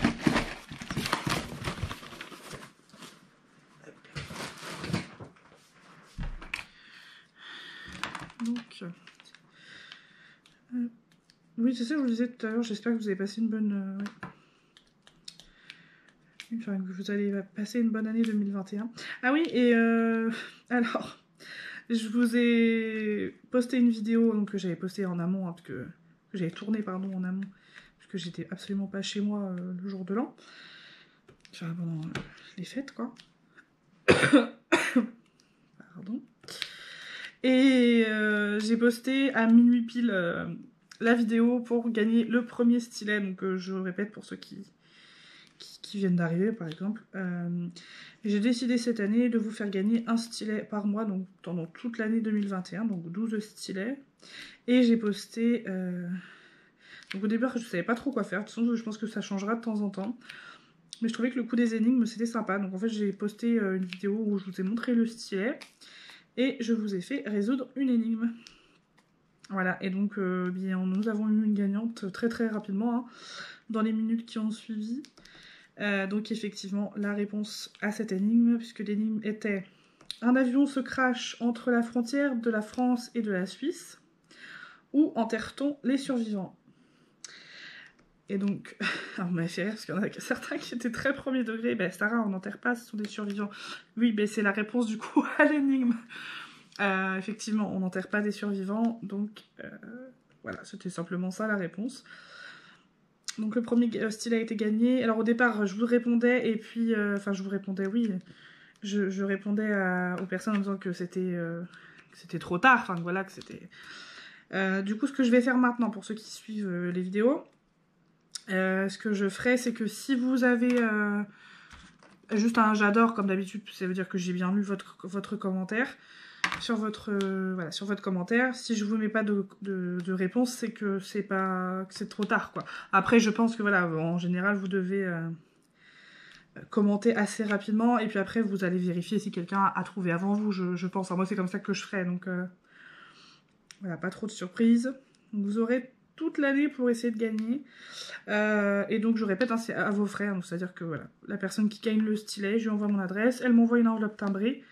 Donc, oui c'est ça que je vous disais tout à l'heure, j'espère que vous avez passé une bonne... Enfin, que vous allez passer une bonne année 2021. Ah oui, et alors... Je vous ai posté une vidéo donc, que j'avais postée en amont, hein, que j'avais tournée pardon, en amont, parce que j'étais absolument pas chez moi le jour de l'an. Enfin, pendant les fêtes, quoi. Pardon. Et j'ai posté à minuit pile la vidéo pour gagner le premier stylet. Donc je répète pour ceux qui viennent d'arriver par exemple. J'ai décidé cette année de vous faire gagner un stylet par mois, donc pendant toute l'année 2021, donc 12 stylets. Et j'ai posté... Donc au départ, je savais pas trop quoi faire. De toute façon, je pense que ça changera de temps en temps. Mais je trouvais que le coup des énigmes, c'était sympa. Donc en fait, j'ai posté une vidéo où je vous ai montré le stylet. Et je vous ai fait résoudre une énigme. Voilà, et donc bien, nous avons eu une gagnante très très rapidement, hein, dans les minutes qui ont suivi. Donc effectivement, la réponse à cette énigme, puisque l'énigme était: un avion se crache entre la frontière de la France et de la Suisse. Où enterre-t-on les survivants? Et donc, alors, on m'a fait rire parce qu'il y en a certains qui étaient très premier degré. Ben Sarah, on n'enterre pas, ce sont des survivants. Oui, ben c'est la réponse du coup à l'énigme. Effectivement, on n'enterre pas des survivants, donc voilà, c'était simplement ça la réponse. Donc le premier style a été gagné. Alors au départ, je vous répondais, et puis, enfin je vous répondais, oui, je répondais aux personnes en disant que c'était trop tard, enfin voilà, que c'était... du coup, ce que je vais faire maintenant, pour ceux qui suivent les vidéos, ce que je ferai, c'est que si vous avez juste un j'adore, comme d'habitude, ça veut dire que j'ai bien lu votre commentaire, sur votre commentaire. Si je vous mets pas de réponse, c'est que c'est trop tard, quoi. Après, je pense que voilà, en général, vous devez commenter assez rapidement, et puis après, vous allez vérifier si quelqu'un a trouvé avant vous, je pense. Alors, moi, c'est comme ça que je ferai, donc voilà, pas trop de surprises. Vous aurez toute l'année pour essayer de gagner. Et donc, je répète, hein, c'est à vos frais, hein, c'est-à-dire que voilà, la personne qui gagne le stylet, je lui envoie mon adresse, elle m'envoie une enveloppe timbrée.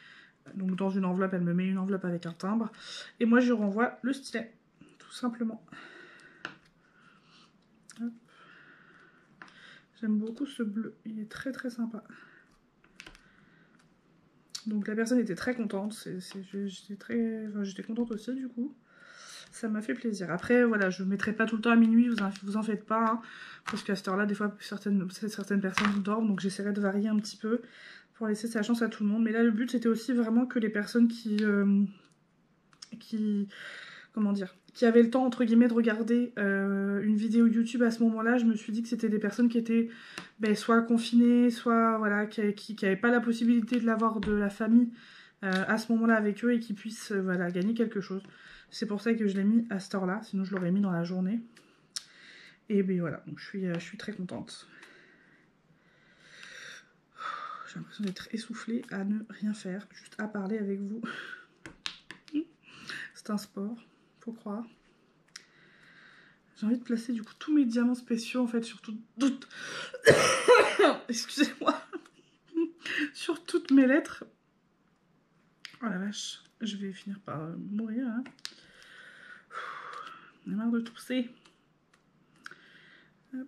Donc dans une enveloppe, elle me met une enveloppe avec un timbre. Et moi, je renvoie le stylet, tout simplement. J'aime beaucoup ce bleu, il est très très sympa. Donc la personne était très contente, j'étais contente aussi du coup. Ça m'a fait plaisir. Après, voilà, je ne mettrai pas tout le temps à minuit, vous en faites pas. Hein, parce qu'à cette heure-là, des fois, certaines personnes dorment. Donc j'essaierai de varier un petit peu pour laisser sa chance à tout le monde. Mais là, le but, c'était aussi vraiment que les personnes qui avaient le temps, entre guillemets, de regarder une vidéo YouTube à ce moment-là, je me suis dit que c'était des personnes qui étaient soit confinées, soit voilà, qui n'avaient pas la possibilité de l'avoir de la famille à ce moment-là avec eux, et qui puissent voilà, gagner quelque chose. C'est pour ça que je l'ai mis à cette heure-là, sinon je l'aurais mis dans la journée. Et bien voilà, donc je suis très contente. J'ai l'impression d'être essoufflée à ne rien faire, juste à parler avec vous. C'est un sport, faut croire. J'ai envie de placer du coup tous mes diamants spéciaux en fait sur toutes... Excusez-moi. Sur toutes mes lettres. Oh la vache, je vais finir par mourir. Hein. J'en ai marre de tousser. Hop.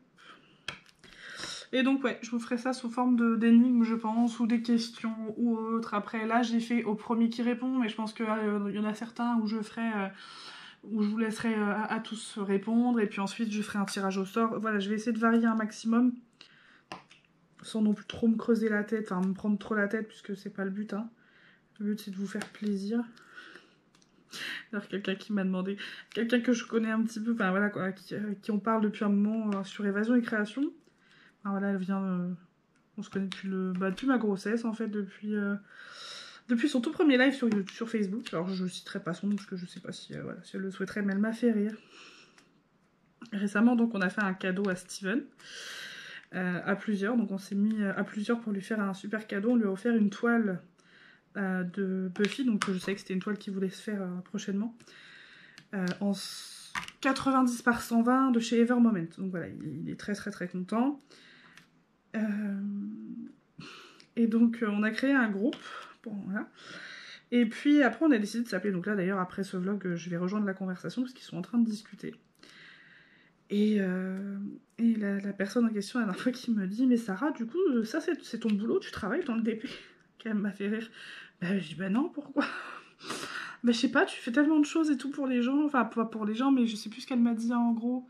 Et donc ouais, je vous ferai ça sous forme d'énigmes, je pense, ou des questions ou autres. Après là, j'ai fait au premier qui répond, mais je pense qu'il y en a certains où je ferai... où je vous laisserai à tous répondre, et puis ensuite je ferai un tirage au sort. Voilà, je vais essayer de varier un maximum, sans non plus trop me creuser la tête, enfin me prendre trop la tête, puisque c'est pas le but, hein. Le but c'est de vous faire plaisir. Alors quelqu'un qui m'a demandé, quelqu'un que je connais un petit peu, enfin voilà quoi, qui on parle depuis un moment sur Évasion et Création. Enfin, voilà, elle vient, on se connaît depuis ma grossesse en fait, depuis son tout premier live sur Facebook. Alors je citerai pas son nom parce que je sais pas si, voilà, si elle le souhaiterait, mais elle m'a fait rire. Récemment donc on a fait un cadeau à Steven, à plusieurs, donc on s'est mis à plusieurs pour lui faire un super cadeau. On lui a offert une toile de Buffy, donc je sais que c'était une toile qu'il voulait se faire prochainement, en 90 par 120 de chez Evermoment. Donc voilà, il est très très très content. Et donc on a créé un groupe, bon, voilà. Et puis après on a décidé de s'appeler, donc là d'ailleurs après ce vlog je vais rejoindre la conversation parce qu'ils sont en train de discuter. Et la personne en question la dernière fois qui me dit, mais Sarah, du coup ça c'est ton boulot, tu travailles dans le DP? Elle m'a fait rire. Bah je dis bah non, pourquoi? Bah je sais pas, tu fais tellement de choses et tout pour les gens, enfin pas pour les gens, mais je sais plus ce qu'elle m'a dit en gros.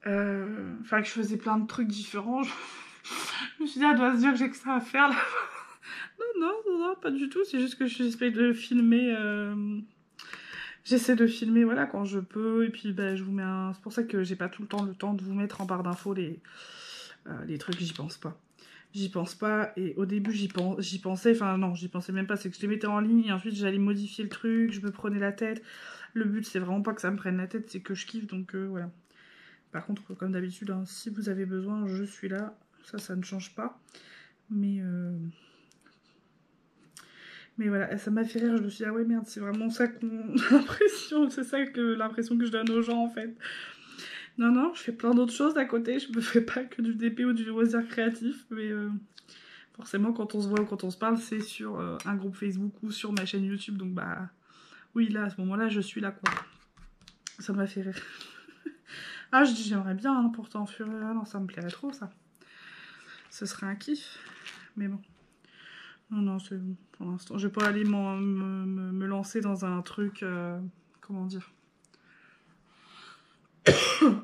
Enfin que je faisais plein de trucs différents. Je me suis dit, elle doit se dire que j'ai que ça à faire là. Non, pas du tout, c'est juste que j'essaie de filmer. J'essaie de filmer voilà, quand je peux, et puis bah, je vous mets un... C'est pour ça que j'ai pas tout le temps de vous mettre en barre d'infos les trucs, j'y pense pas. J'y pense pas, et au début j'y pensais, enfin non, j'y pensais même pas, c'est que je les mettais en ligne, et ensuite j'allais modifier le truc, je me prenais la tête. Le but c'est vraiment pas que ça me prenne la tête, c'est que je kiffe, donc voilà. Par contre, comme d'habitude, hein, si vous avez besoin, je suis là, ça ne change pas. Mais voilà, ça m'a fait rire, je me suis dit, ah ouais merde, c'est vraiment ça qu'on a l'impression, c'est ça que l'impression que je donne aux gens en fait. Non, je fais plein d'autres choses à côté, je me fais pas que du DP ou du loisir créatif, mais forcément quand on se voit ou quand on se parle, c'est sur un groupe Facebook ou sur ma chaîne YouTube, donc bah oui, là, à ce moment-là, je suis là quoi. Ça m'a fait rire. Ah, je dis, j'aimerais bien, hein, pourtant, ah non, ça me plairait trop ça. Ce serait un kiff, mais bon. Non, c'est bon pour l'instant. Je vais pas aller me lancer dans un truc, comment dire,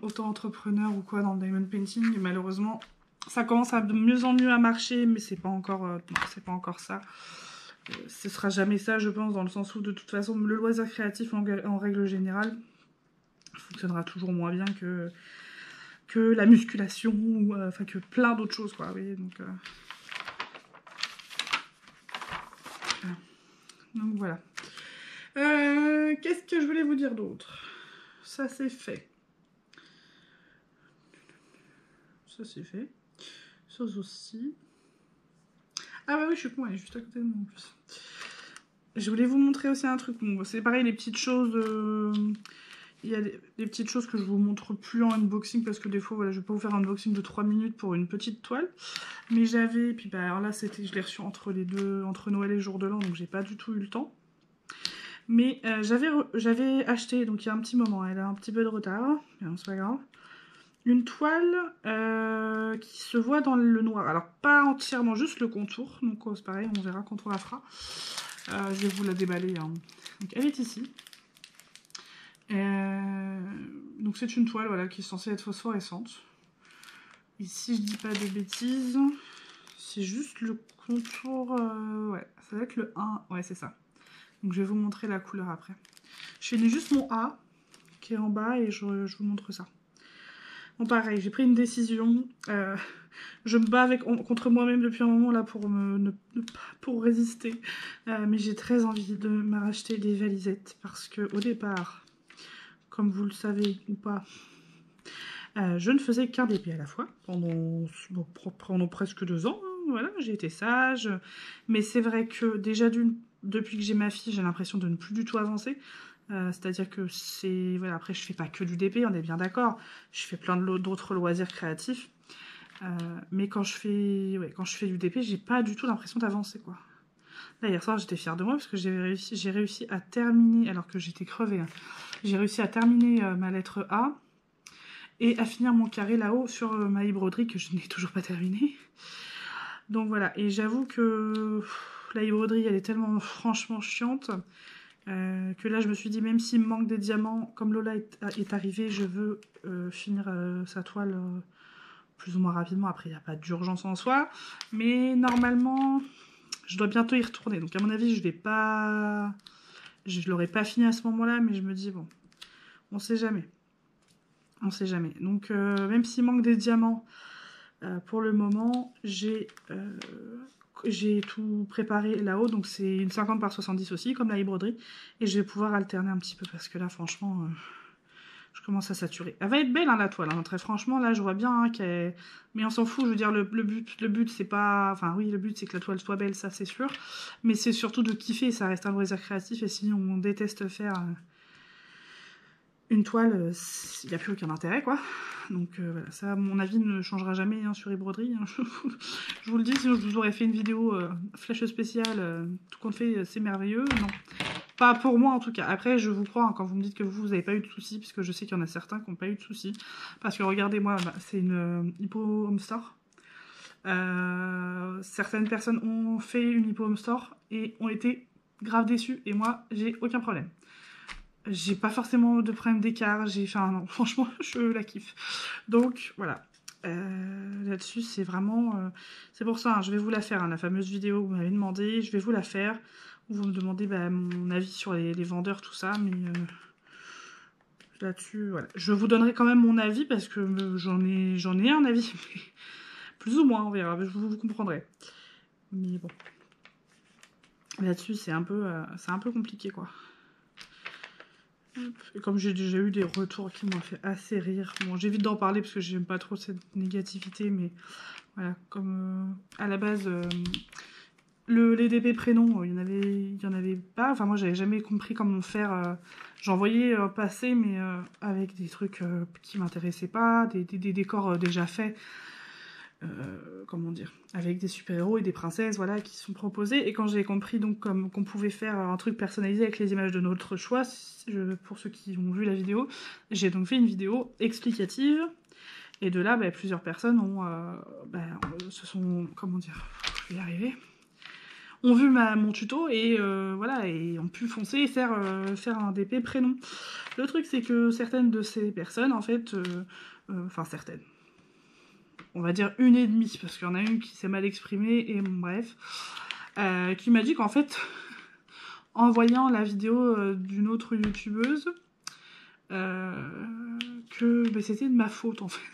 auto-entrepreneur ou quoi dans le diamond painting. Et malheureusement, ça commence de mieux en mieux à marcher, mais c'est pas encore, non, c'est pas encore ça. Ce sera jamais ça, je pense, dans le sens où de toute façon, le loisir créatif en règle générale fonctionnera toujours moins bien que la musculation ou enfin que plein d'autres choses, quoi. Oui, donc voilà. Qu'est-ce que je voulais vous dire d'autre? Ça c'est fait. Ça c'est fait. Ça aussi. Ah bah oui, je suis con, elle est juste à côté de moi en plus. Je voulais vous montrer aussi un truc. Bon, c'est pareil, les petites choses. Il y a des petites choses que je vous montre plus en unboxing parce que des fois, voilà, je vais pas vous faire un unboxing de 3 minutes pour une petite toile. Mais j'avais, puis bah alors là, je l'ai reçu entre Noël et Jour de l'An, donc j'ai pas du tout eu le temps. Mais j'avais acheté, donc il y a un petit moment, elle a un petit peu de retard, mais c'est pas grave. Une toile qui se voit dans le noir. Alors pas entièrement, juste le contour, donc c'est pareil, on verra quand on la fera. Je vais vous la déballer, hein. Donc elle est ici. Donc c'est une toile voilà, qui est censée être phosphorescente. Et si je dis pas de bêtises, c'est juste le contour, ouais, ça va être le 1, ouais c'est ça. Donc je vais vous montrer la couleur après. Je finis juste mon A qui est en bas et je vous montre ça. Bon pareil, j'ai pris une décision, je me bats contre moi-même depuis un moment là pour résister. Mais j'ai très envie de me racheter des valisettes parce que au départ, comme vous le savez ou pas, je ne faisais qu'un DP à la fois pendant presque 2 ans. Hein, voilà, j'ai été sage. Mais c'est vrai que déjà depuis que j'ai ma fille, j'ai l'impression de ne plus du tout avancer. C'est-à-dire que c'est... Voilà, après, je fais pas que du DP, on est bien d'accord. Je fais plein d'autres loisirs créatifs. Mais quand je fais du DP, j'ai pas du tout l'impression d'avancer, quoi. Là, hier soir, j'étais fière de moi parce que j'ai réussi à terminer, alors que j'étais crevée, hein. J'ai réussi à terminer ma lettre A. et à finir mon carré là-haut sur ma broderie que je n'ai toujours pas terminée. Donc voilà, et j'avoue que la broderie elle est tellement franchement chiante que là je me suis dit même s'il me manque des diamants, comme Lola est arrivée, je veux finir sa toile plus ou moins rapidement. Après il n'y a pas d'urgence en soi, mais normalement je dois bientôt y retourner. Donc à mon avis je vais pas... Je l'aurais pas fini à ce moment-là, mais je me dis bon, on sait jamais. On sait jamais. Donc même s'il manque des diamants, pour le moment, j'ai tout préparé là-haut. Donc c'est une 50 par 70 aussi, comme la broderie. Et je vais pouvoir alterner un petit peu parce que là, franchement, je commence à saturer. Elle va être belle, hein, la toile. Hein. Très franchement, là, je vois bien hein, qu'elle... Mais on s'en fout, je veux dire, le but c'est pas... Enfin oui, le but, c'est que la toile soit belle, ça, c'est sûr. Mais c'est surtout de kiffer, ça reste un loisir créatif. Et sinon, on déteste faire... une toile, il n'y a plus aucun intérêt, quoi. Donc voilà, ça, mon avis ne changera jamais hein, sur les broderies. Hein. Je vous le dis, sinon je vous aurais fait une vidéo flèche spéciale, tout compte fait, c'est merveilleux. Non, pas pour moi en tout cas. Après, je vous crois hein, quand vous me dites que vous n'avez pas eu de soucis, puisque je sais qu'il y en a certains qui n'ont pas eu de soucis. Parce que regardez, moi, bah, c'est une Hippo Home Store. Certaines personnes ont fait une Hippo Home Store et ont été grave déçues. Et moi, j'ai aucun problème. J'ai pas forcément de problème d'écart, enfin non, franchement, je la kiffe. Donc, voilà. Là-dessus, c'est vraiment... c'est pour ça, hein, je vais vous la faire, hein, la fameuse vidéo que vous m'avez demandé, je vais vous la faire. Vous me demandez bah, mon avis sur les vendeurs, tout ça, mais... là-dessus, voilà. Je vous donnerai quand même mon avis, parce que j'en ai un avis, mais plus ou moins, on verra, vous comprendrez. Mais bon. Là-dessus, c'est un peu compliqué, quoi. Et comme j'ai déjà eu des retours qui m'ont fait assez rire, bon j'évite d'en parler parce que j'aime pas trop cette négativité, mais voilà, comme à la base les DP prénoms, il y en avait pas, enfin moi j'avais jamais compris comment faire, j'en voyais passer mais avec des trucs qui m'intéressaient pas, des décors déjà faits. Comment dire, avec des super-héros et des princesses, voilà, qui sont proposés. Et quand j'ai compris donc qu'on pouvait faire un truc personnalisé avec les images de notre choix, pour ceux qui ont vu la vidéo, j'ai donc fait une vidéo explicative. Et de là, bah, plusieurs personnes se sont, comment dire, je vais y arriver, ont vu mon tuto et voilà, et ont pu foncer et faire un DP prénom. Le truc, c'est que certaines de ces personnes, en fait, enfin certaines, on va dire une et demie, parce qu'il y en a une qui s'est mal exprimée, et bon, bref, qui m'a dit qu'en fait, en voyant la vidéo d'une autre youtubeuse, que bah, c'était de ma faute, en fait.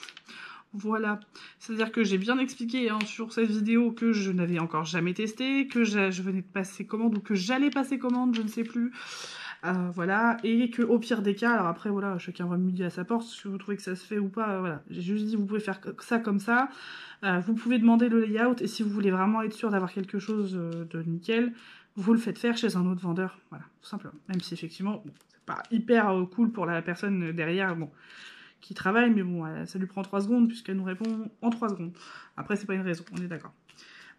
Voilà. C'est-à-dire que j'ai bien expliqué hein, sur cette vidéo que je n'avais encore jamais testé, que je venais de passer commande, ou que j'allais passer commande, je ne sais plus. Voilà, et que au pire des cas, alors après voilà, chacun va midi à sa porte, si vous trouvez que ça se fait ou pas, voilà. J'ai juste dit vous pouvez faire ça comme ça, vous pouvez demander le layout, et si vous voulez vraiment être sûr d'avoir quelque chose de nickel, vous le faites faire chez un autre vendeur, voilà, tout simplement. Même si effectivement, bon, c'est pas hyper cool pour la personne derrière, bon, qui travaille, mais bon, ça lui prend 3 secondes, puisqu'elle nous répond en 3 secondes. Après, c'est pas une raison, on est d'accord.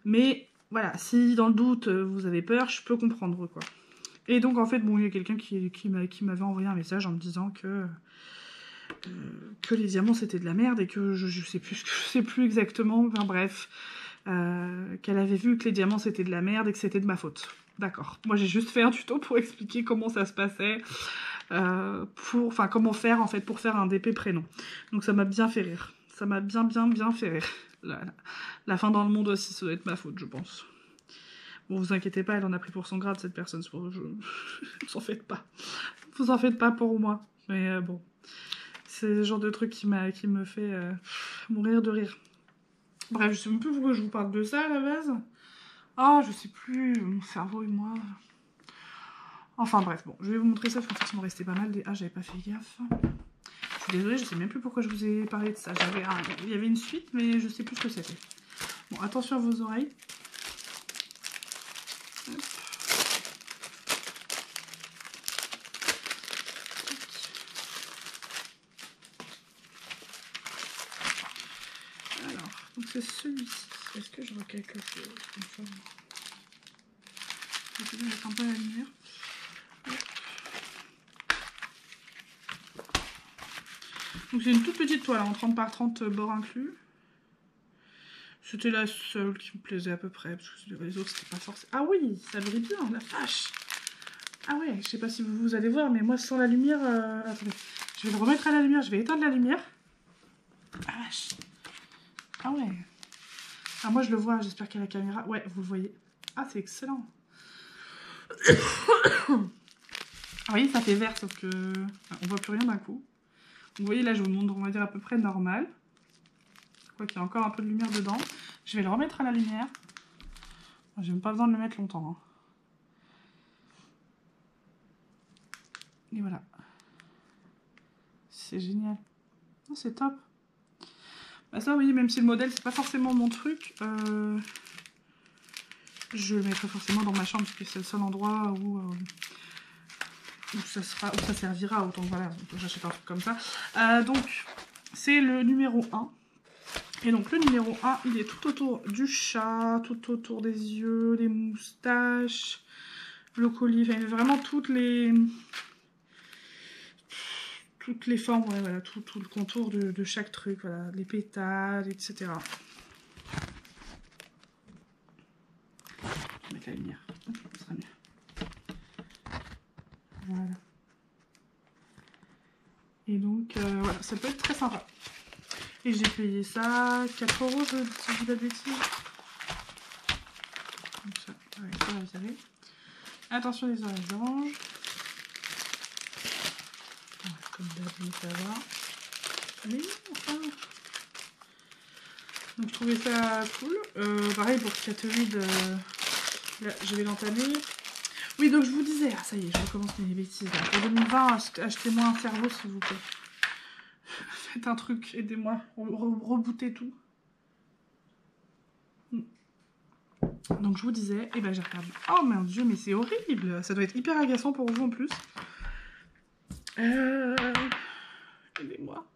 Mais voilà, si dans le doute, vous avez peur, je peux comprendre, quoi. Et donc, en fait, bon, il y a quelqu'un qui m'avait envoyé un message en me disant que les diamants, c'était de la merde et que je sais plus exactement, enfin bref, qu'elle avait vu que les diamants, c'était de la merde et que c'était de ma faute. D'accord. Moi, j'ai juste fait un tuto pour expliquer comment ça se passait, enfin, comment faire, en fait, pour faire un DP prénom. Donc, ça m'a bien fait rire. Ça m'a bien fait rire. La fin dans le monde aussi, ça doit être ma faute, je pense. Bon, vous inquiétez pas, elle en a pris pour son grade, cette personne. Vous en faites pas. Vous en faites pas pour moi. Mais bon, c'est le genre de truc qui me fait mourir de rire. Bref, je sais même plus pourquoi je vous parle de ça à la base. Ah, je sais plus, mon cerveau et moi. Enfin bref, bon, je vais vous montrer ça, parce qu'il m'en restait pas mal. Ah, j'avais pas fait gaffe. Je suis désolée, je sais même plus pourquoi je vous ai parlé de ça. Il y avait une suite, mais je sais plus ce que c'était. Bon, attention à vos oreilles. Alors, donc c'est celui-ci. Est-ce que je vois quelque chose comme ça? Je vais mettre un peu à la lumière. Donc c'est une toute petite toile, en 30 par 30 bord inclus. C'était la seule qui me plaisait à peu près, parce que les autres c'était pas forcément... Ah oui, ça brille bien, la vache. Ah ouais, je sais pas si vous allez voir, mais moi sans la lumière... Attendez, je vais le remettre à la lumière, je vais éteindre la lumière. Ah vache. Ah ouais. Ah moi je le vois, j'espère qu'à la caméra... Ouais, vous le voyez. Ah c'est excellent. Ah oui, ça fait vert, sauf que... Enfin, on voit plus rien d'un coup. Vous voyez là, je vous montre, on va dire à peu près normal. Je crois qu'il y a encore un peu de lumière dedans. Je vais le remettre à la lumière. J'ai même pas besoin de le mettre longtemps. Hein. Et voilà. C'est génial. Oh, c'est top. Bah ça oui, même si le modèle c'est pas forcément mon truc, je le mettrai forcément dans ma chambre parce que c'est le seul endroit où ça servira. Autant voilà, j'achète un truc comme ça. Donc c'est le numéro 1. Et donc le numéro 1, il est tout autour du chat, tout autour des yeux, des moustaches, le collier, enfin vraiment toutes les formes, ouais, voilà, tout le contour de chaque truc, voilà, les pétales, etc. Je vais mettre la lumière, ça sera mieux. Voilà. Et donc, voilà, ça peut être très sympa. Et j'ai payé ça 4 €, si je dis pas de bêtises. Donc ça, ouais, ça vous savez. Attention les oranges. Comme d'hab, ça va. Mais enfin. Donc je trouvais ça cool. Pareil pour Catoïde, là, je vais l'entamer. Oui, donc je vous disais, ah ça y est, je recommence mes bêtises. Là. Pour 2020, achetez-moi un cerveau s'il vous plaît. Faites un truc, aidez-moi, rebootez tout. Donc je vous disais, et ben j'ai regardé. Oh mon dieu, mais c'est horrible. Ça doit être hyper agaçant pour vous en plus. Aidez-moi.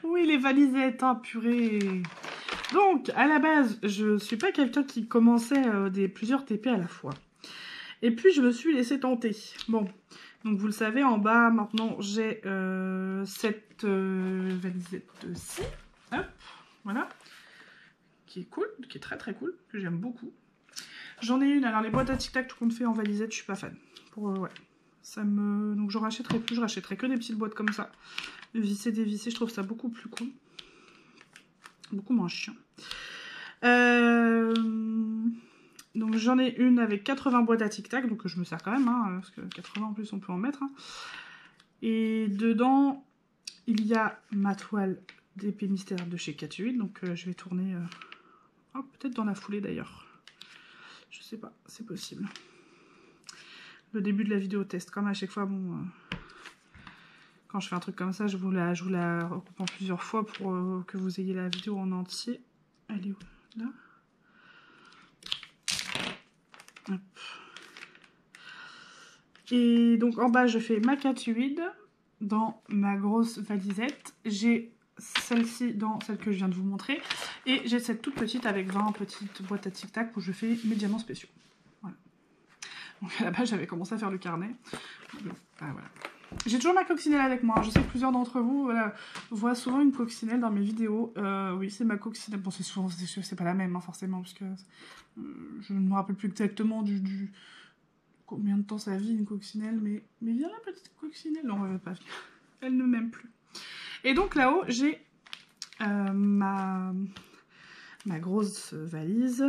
Oui, les valisettes, hein, purée. Donc, à la base, je suis pas quelqu'un qui commençait plusieurs TP à la fois. Et puis, je me suis laissée tenter. Bon, donc vous le savez, en bas, maintenant, j'ai cette valisette-ci. Hop, voilà. Qui est cool, qui est très très cool, que j'aime beaucoup. J'en ai une, alors les boîtes à tic-tac, tout compte fait en valisette, je suis pas fan. Ouais. Donc, j'en rachèterai plus, je rachèterai que des petites boîtes comme ça. Visser, dévisser, je trouve ça beaucoup plus cool. Beaucoup moins chiant. Donc j'en ai une avec 80 boîtes à tic-tac, donc je me sers quand même, hein, parce que 80 en plus on peut en mettre. Hein. Et dedans, il y a ma toile d'épée mystère de chez Catuid, donc je vais tourner, peut-être dans la foulée d'ailleurs. Je sais pas, c'est possible. Le début de la vidéo test, comme à chaque fois, bon... Quand je fais un truc comme ça, je vous la recoupe en plusieurs fois pour que vous ayez la vidéo en entier. Elle est où? Là. Hop. Et donc en bas, je fais ma Catuide dans ma grosse valisette. J'ai celle-ci dans celle que je viens de vous montrer. Et j'ai cette toute petite avec 20 petites boîtes à tic-tac où je fais mes diamants spéciaux. Voilà. Donc à la base, j'avais commencé à faire le carnet. Ah, voilà. J'ai toujours ma coccinelle avec moi. Je sais que plusieurs d'entre vous voient souvent une coccinelle dans mes vidéos. Oui, c'est ma coccinelle. Bon, c'est pas la même, hein, forcément, parce que je ne me rappelle plus exactement du combien de temps ça vit une coccinelle. Mais viens la petite coccinelle. Non, elle ne veut pas venir. Elle ne m'aime plus. Et donc là-haut, j'ai ma grosse valise.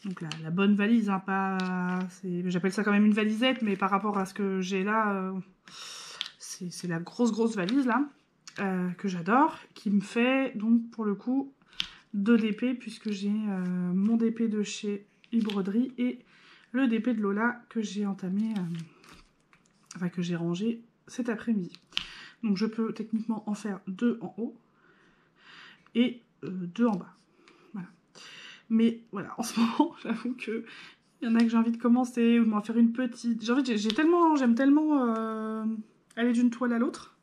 Donc la bonne valise, hein, pas... J'appelle ça quand même une valisette, mais par rapport à ce que j'ai là, c'est la grosse valise là, que j'adore, qui me fait donc pour le coup 2 DP, puisque j'ai mon DP de chez Broderie et le DP de Lola que j'ai entamé, enfin que j'ai rangé cet après-midi. Donc je peux techniquement en faire 2 en haut et 2 en bas. Mais voilà, en ce moment, j'avoue que il y en a que j'ai envie de commencer ou de m'en faire une petite. J'aime tellement aller d'une toile à l'autre.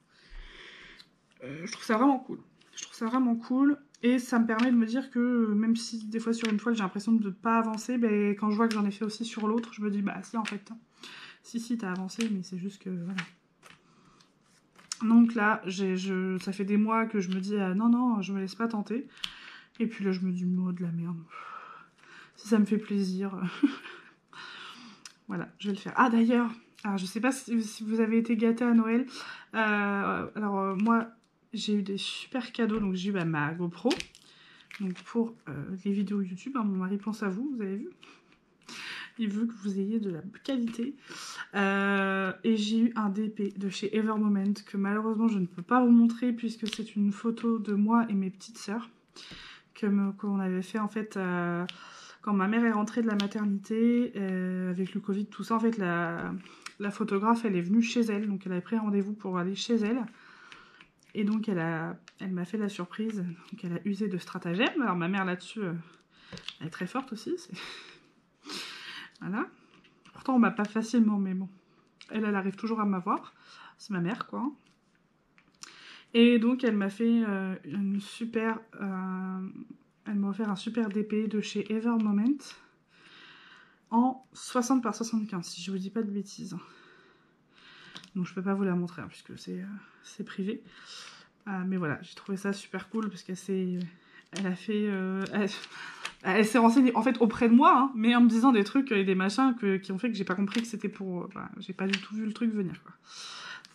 Je trouve ça vraiment cool. Je trouve ça vraiment cool. Et ça me permet de me dire que même si des fois sur une toile j'ai l'impression de ne pas avancer, ben, quand je vois que j'en ai fait aussi sur l'autre, je me dis bah si en fait. Si t'as avancé, mais c'est juste que voilà. Donc là, ça fait des mois que je me dis non, non, je me laisse pas tenter. Et puis là, je me dis, oh, de la merde. Si ça me fait plaisir. Voilà, je vais le faire. Ah, d'ailleurs, je sais pas si vous avez été gâtés à Noël. Moi, j'ai eu des super cadeaux. Donc, j'ai eu ma GoPro. Donc, pour les vidéos YouTube, mon mari pense à vous, vous avez vu. Il veut que vous ayez de la qualité. Et j'ai eu un DP de chez Evermoment que malheureusement je ne peux pas vous montrer puisque c'est une photo de moi et mes petites sœurs qu'on avait fait en fait quand ma mère est rentrée de la maternité avec le Covid, tout ça. En fait, la photographe, elle est venue chez elle, donc elle avait pris rendez-vous pour aller chez elle. Et donc elle m'a fait la surprise, donc elle a usé de stratagème. Alors ma mère là-dessus, elle est très forte aussi. Voilà. Pourtant on m'a pas facilement, mais bon. Elle arrive toujours à m'avoir. C'est ma mère, quoi. Et donc, elle m'a fait elle m'a offert un super DP de chez Evermoment en 60 par 75, si je vous dis pas de bêtises. Donc, je peux pas vous la montrer, hein, puisque c'est privé. Mais voilà, j'ai trouvé ça super cool, parce qu'elle s'est renseignée, en fait, auprès de moi, hein, mais en me disant des trucs et des machins qui ont fait que j'ai pas compris que c'était pour... j'ai pas du tout vu le truc venir, quoi.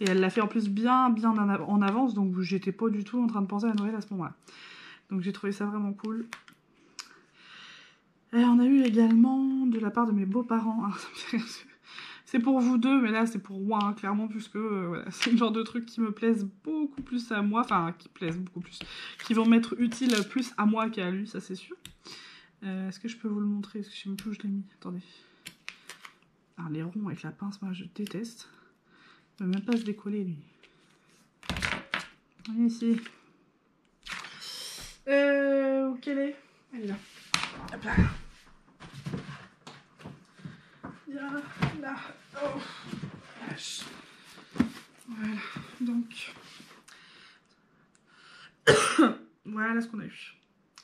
Et elle l'a fait en plus bien en avance, donc j'étais pas du tout en train de penser à Noël à ce moment-là. Donc j'ai trouvé ça vraiment cool. Et on a eu également de la part de mes beaux-parents. C'est pour vous deux, mais là c'est pour moi, hein, clairement, puisque voilà, c'est le genre de trucs qui me plaisent beaucoup plus à moi, enfin qui plaisent beaucoup plus, qui vont m'être utiles plus à moi qu'à lui, ça c'est sûr. Est-ce que je peux vous le montrer? Parce que je sais même plus où je l'ai mis. Attendez. Alors les ronds avec la pince, moi je déteste. Il ne va même pas se décoller, lui. Viens ici. Où qu'elle est? Elle est là. Hop là. Viens là. Oh. Vache. Voilà. Donc. Voilà ce qu'on a eu.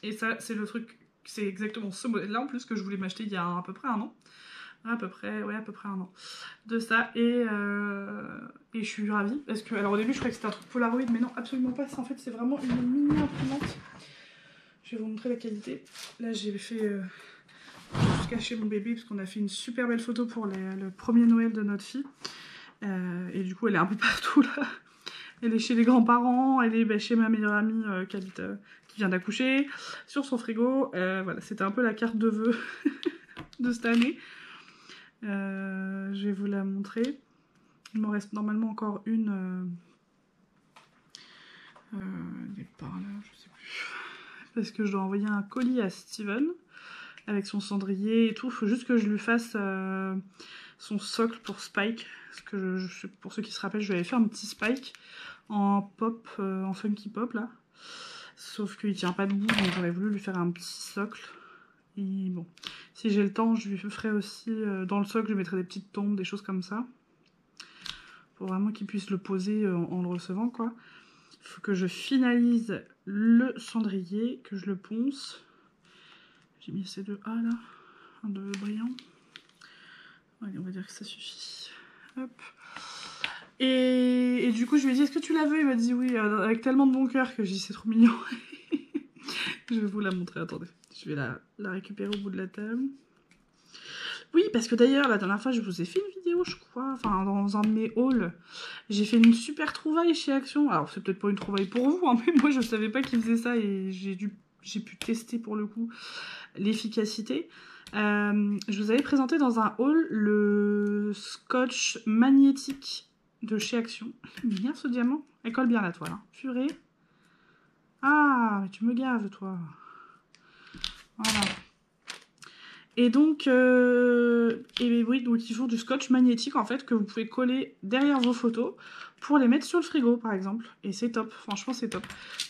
Et ça, c'est le truc. C'est exactement ce modèle-là en plus que je voulais m'acheter il y a à peu près un an. À peu près un an de ça, et je suis ravie parce que, alors au début je croyais que c'était un truc Polaroid, mais non, absolument pas. En fait c'est vraiment une mini imprimante. Je vais vous montrer la qualité. Là j'ai fait juste cacher mon bébé parce qu'on a fait une super belle photo pour le premier Noël de notre fille, et du coup elle est un peu partout là. Elle est chez les grands-parents, elle est chez ma meilleure amie qui vient d'accoucher, sur son frigo. Voilà, c'était un peu la carte de vœux de cette année. Je vais vous la montrer. Il m'en reste normalement encore une. Elle est par là, je sais plus. Parce que je dois envoyer un colis à Steven avec son cendrier et tout. Il faut juste que je lui fasse son socle pour Spike. Parce que pour ceux qui se rappellent, je lui avais fait un petit Spike en pop, en funky pop là. Sauf qu'il tient pas debout, donc j'aurais voulu lui faire un petit socle. Et bon, si j'ai le temps, je lui ferai aussi dans le socle, je mettrai des petites tombes, des choses comme ça. Pour vraiment qu'il puisse le poser en le recevant, quoi. Il faut que je finalise le cendrier, que je le ponce. J'ai mis ces deux A là, un de brillant. Allez, on va dire que ça suffit. Hop. Et du coup, je lui ai dit, est-ce que tu la veux? Il m'a dit oui, avec tellement de bon cœur que j'ai dit, c'est trop mignon. Je vais vous la montrer, attendez. Je vais la récupérer au bout de la table. Oui, parce que d'ailleurs, la dernière fois, je vous ai fait une vidéo, je crois, enfin, dans un de mes hauls. J'ai fait une super trouvaille chez Action. Alors, c'est peut-être pas une trouvaille pour vous, hein, mais moi, je savais pas qu'ils faisaient ça et j'ai pu tester, pour le coup, l'efficacité. Je vous avais présenté dans un haul le scotch magnétique de chez Action. Il est bien, ce diamant. Elle colle bien la toile, hein. Purée. Ah, mais tu me gaves, toi. Voilà. Et donc, oui, donc ils font du scotch magnétique en fait que vous pouvez coller derrière vos photos pour les mettre sur le frigo par exemple. Et c'est top, franchement c'est top.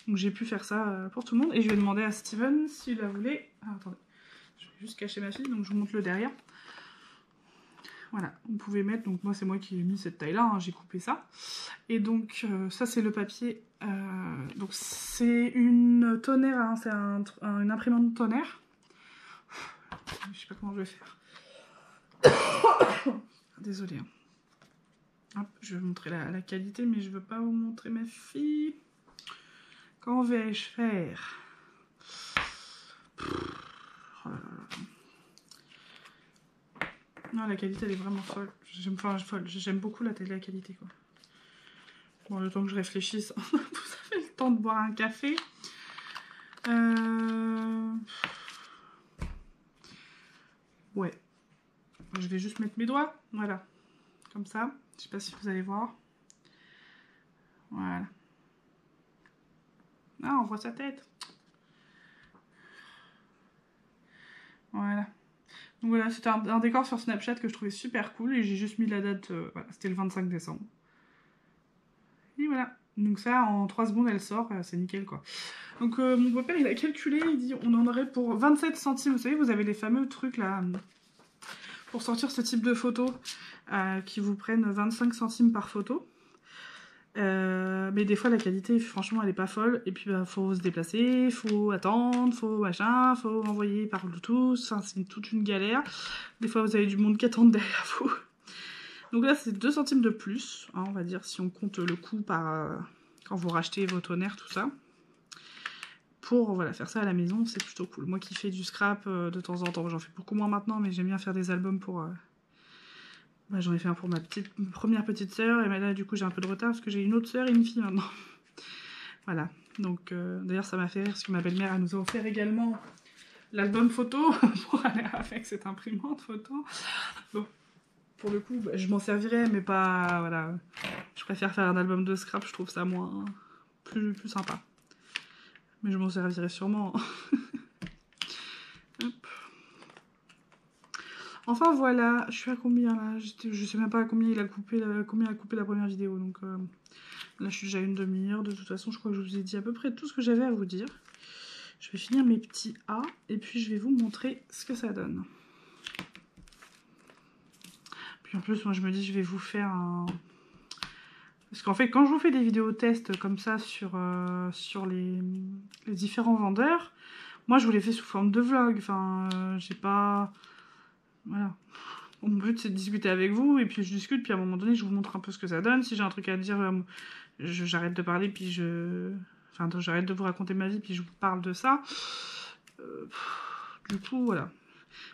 Donc j'ai pu faire ça pour tout le monde et je vais demander à Steven s'il la voulait. Ah, attendez, je vais juste cacher ma fille, donc je vous montre le derrière. Voilà, vous pouvez mettre, donc moi c'est moi qui ai mis cette taille là, hein, j'ai coupé ça. Et donc ça c'est le papier, donc c'est une tonnerre, hein, c'est une imprimante tonnerre. Je sais pas comment je vais faire. Désolée. Hein. Hop, je vais vous montrer la qualité, mais je veux pas vous montrer ma fille. Comment vais-je faire? Oh là là. Non, la qualité elle est vraiment folle. J'aime beaucoup la qualité quoi. Bon, le temps que je réfléchisse, vous avez le temps de boire un café. Ouais. Je vais juste mettre mes doigts. Voilà. Comme ça. Je sais pas si vous allez voir. Voilà. Ah, on voit sa tête. Voilà. Donc voilà, c'était un décor sur Snapchat que je trouvais super cool et j'ai juste mis la date, voilà, c'était le 25 décembre. Et voilà. Donc ça, en 3 secondes, elle sort, c'est nickel quoi. Donc mon beau-père, il a calculé, il dit on en aurait pour 27 centimes. Vous savez, vous avez les fameux trucs là, pour sortir ce type de photos, qui vous prennent 25 centimes par photo. Mais des fois la qualité franchement elle est pas folle et puis bah, faut se déplacer, faut attendre, faut machin, faut envoyer par Bluetooth, enfin, c'est toute une galère. Des fois vous avez du monde qui attend derrière vous. Donc là c'est 2 centimes de plus, hein, on va dire si on compte le coût par quand vous rachetez vos tonnerres tout ça. Pour voilà, faire ça à la maison c'est plutôt cool. Moi qui fais du scrap de temps en temps, j'en fais beaucoup moins maintenant mais j'aime bien faire des albums pour... Bah, j'en ai fait un pour ma première petite sœur et là du coup j'ai un peu de retard parce que j'ai une autre sœur et une fille maintenant. Voilà, donc d'ailleurs ça m'a fait rire parce que ma belle-mère elle nous a offert également l'album photo pour aller avec cette imprimante photo. Bon, pour le coup bah, je m'en servirai mais pas, voilà, je préfère faire un album de scrap, je trouve ça moins, plus sympa. Mais je m'en servirai sûrement. Hop. Enfin voilà, je suis à combien là? Je sais même pas à combien il a coupé la première vidéo. Donc là je suis déjà à une demi-heure. De toute façon je crois que je vous ai dit à peu près tout ce que j'avais à vous dire. Je vais finir mes petits A et puis je vais vous montrer ce que ça donne. Puis en plus moi je me dis je vais vous faire un... Parce qu'en fait quand je vous fais des vidéos tests comme ça sur les différents vendeurs, moi je vous les fais sous forme de vlog. Enfin j'ai pas... Voilà. Mon but c'est de discuter avec vous et puis je discute puis à un moment donné je vous montre un peu ce que ça donne. Si j'ai un truc à dire, j'arrête de parler puis enfin j'arrête de vous raconter ma vie puis je vous parle de ça. Du coup voilà.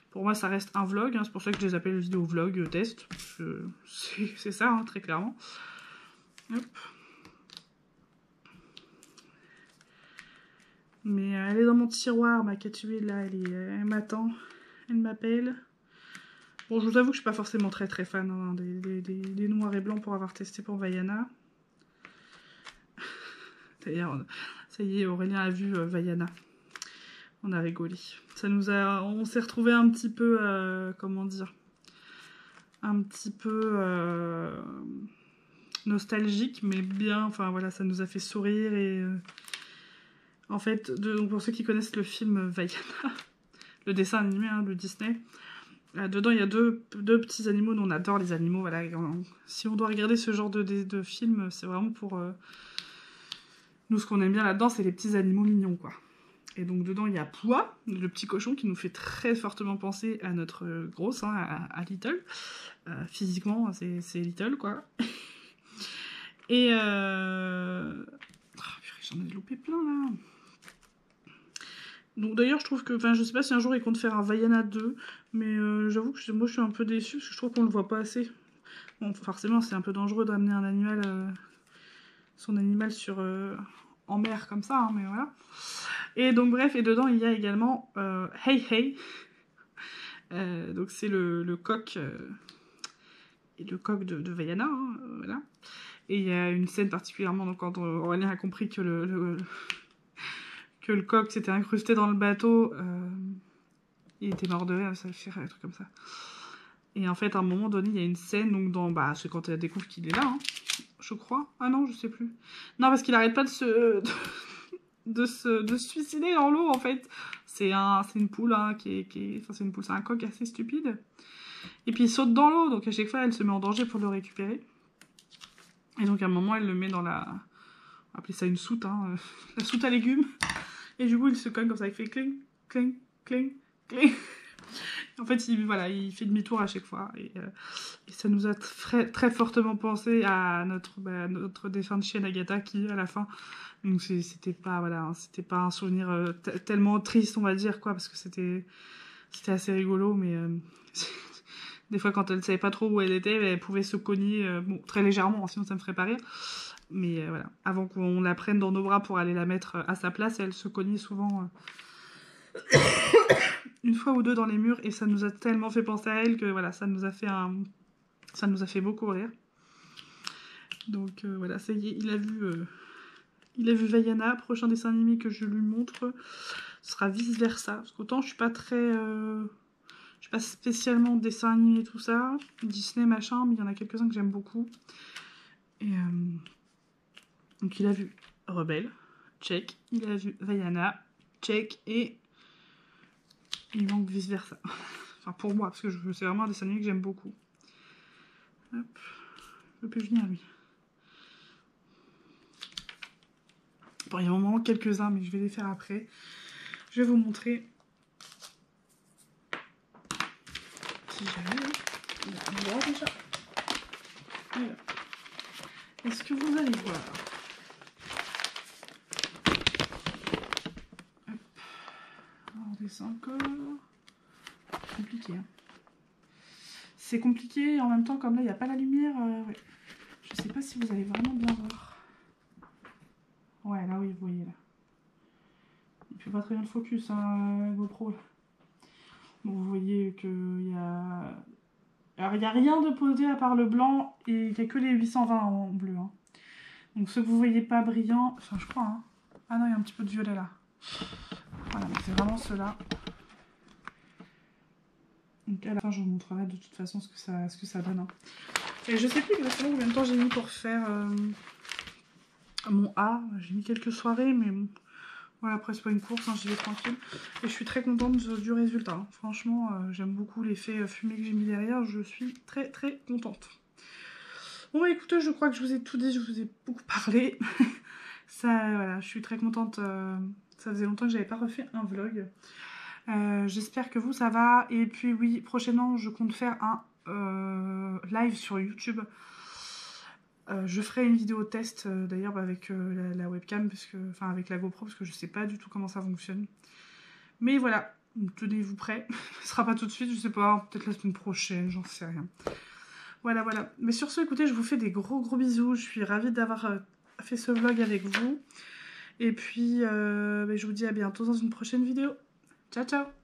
Pour moi ça reste un vlog, hein. C'est pour ça que je les appelle vidéo vlog test. C'est ça hein, très clairement. Hop. Mais elle est dans mon tiroir, ma Catuée là, elle m'attend, elle m'appelle. Bon, je vous avoue que je suis pas forcément très fan hein, des noirs et blancs pour avoir testé pour Vaiana. D'ailleurs, ça y est, Aurélien a vu Vaiana. On a rigolé. On s'est retrouvés un petit peu, comment dire, un petit peu nostalgique, mais bien, enfin voilà, ça nous a fait sourire et... en fait, donc pour ceux qui connaissent le film Vaiana, le dessin animé hein, de Disney... dedans, il y a deux petits animaux. Nous, on adore les animaux. Voilà. Si on doit regarder ce genre de film, c'est vraiment pour... Nous, ce qu'on aime bien là-dedans, c'est les petits animaux mignons, quoi. Et donc, dedans, il y a Poua, le petit cochon, qui nous fait très fortement penser à notre grosse, hein, à Little. Physiquement, c'est Little, quoi. Et... Oh, purée, j'en ai loupé plein, là. Donc d'ailleurs je trouve que, enfin je sais pas si un jour ils comptent faire un Vaiana 2, mais j'avoue que moi je suis un peu déçue parce que je trouve qu'on le voit pas assez. Bon forcément c'est un peu dangereux de ramener un animal, son animal en mer comme ça, hein, mais voilà. Et donc bref, et dedans il y a également Hey Hey, donc c'est le coq, et le coq de Vaiana, hein, voilà. Et il y a une scène particulièrement, donc quand Aurélien a compris que le coq s'était incrusté dans le bateau, il était mort de rire, ça fait un truc comme ça. Et en fait, à un moment donné, il y a une scène, donc c'est quand elle découvre qu'il est là, hein, je crois. Ah non, je sais plus. Non, parce qu'il arrête pas de se suicider dans l'eau, en fait. C'est une poule, hein, enfin, c'est une poule, c'est un coq assez stupide. Et puis il saute dans l'eau, donc à chaque fois, elle se met en danger pour le récupérer. Et donc à un moment, elle le met dans la... On va appeler ça une soute, hein, la soute à légumes. Et du coup, il se cogne comme ça, il fait cling, cling, cling, cling. En fait, voilà, il fait demi-tour à chaque fois. Et ça nous a très fortement pensé à notre défunt de chienne Agatha qui, à la fin... Donc c'était pas, voilà, hein, c'était pas un souvenir tellement triste, on va dire, quoi, parce que c'était assez rigolo, mais... des fois, quand elle savait pas trop où elle était, elle pouvait se cogner, bon, très légèrement, sinon ça me ferait pas rire. Mais voilà, avant qu'on la prenne dans nos bras pour aller la mettre à sa place, elle se cognait souvent une fois ou deux dans les murs, et ça nous a tellement fait penser à elle que voilà, ça nous a fait beaucoup rire. Donc voilà, ça y est, il a vu Vaiana. Prochain dessin animé que je lui montre sera Vice Versa. Parce qu'autant je suis pas spécialement dessin animé tout ça, Disney machin, mais il y en a quelques-uns que j'aime beaucoup. Et donc il a vu Rebelle, check. Il a vu Vaiana, check. Et il manque Vice Versa. Enfin pour moi, parce que c'est vraiment un dessin animé que j'aime beaucoup. Hop, je peux venir lui. Bon, il y a vraiment quelques-uns, mais je vais les faire après. Je vais vous montrer. Si jamais, on voit déjà. Alors, est-ce que vous allez voir? Hop. On descend encore. Compliqué. Hein. C'est compliqué, en même temps, comme là, il n'y a pas la lumière. Ouais. Je sais pas si vous allez vraiment bien voir. Ouais, là, oui, vous voyez, là. Il fait pas très bien le focus, hein, GoPro. Bon, vous voyez qu'il y a... Alors, il n'y a rien de posé à part le blanc et il n'y a que les 820 en bleu. Hein. Donc, ceux que vous voyez pas brillants... Enfin, je crois, hein. Ah non, il y a un petit peu de violet, là. Voilà, c'est vraiment ceux-là. Donc, à la fin, je vous montrerai de toute façon ce que ça donne. Hein. Et je sais plus exactement combien de temps j'ai mis pour faire mon A. J'ai mis quelques soirées, mais bon... Voilà, après c'est pas une course, hein, j'y vais tranquille. Et je suis très contente du résultat. Hein. Franchement, j'aime beaucoup l'effet fumé que j'ai mis derrière. Je suis très très contente. Bon bah écoutez, je crois que je vous ai tout dit, je vous ai beaucoup parlé. Ça, voilà, je suis très contente. Ça faisait longtemps que j'avais pas refait un vlog. J'espère que vous ça va. Et puis oui, prochainement je compte faire un live sur YouTube. Je ferai une vidéo test d'ailleurs avec la webcam, enfin avec la GoPro, parce que je sais pas du tout comment ça fonctionne. Mais voilà, tenez-vous prêts. Ce sera pas tout de suite, je sais pas, peut-être la semaine prochaine, j'en sais rien. Voilà, voilà. Mais sur ce, écoutez, je vous fais des gros bisous. Je suis ravie d'avoir fait ce vlog avec vous. Et puis, je vous dis à bientôt dans une prochaine vidéo. Ciao, ciao!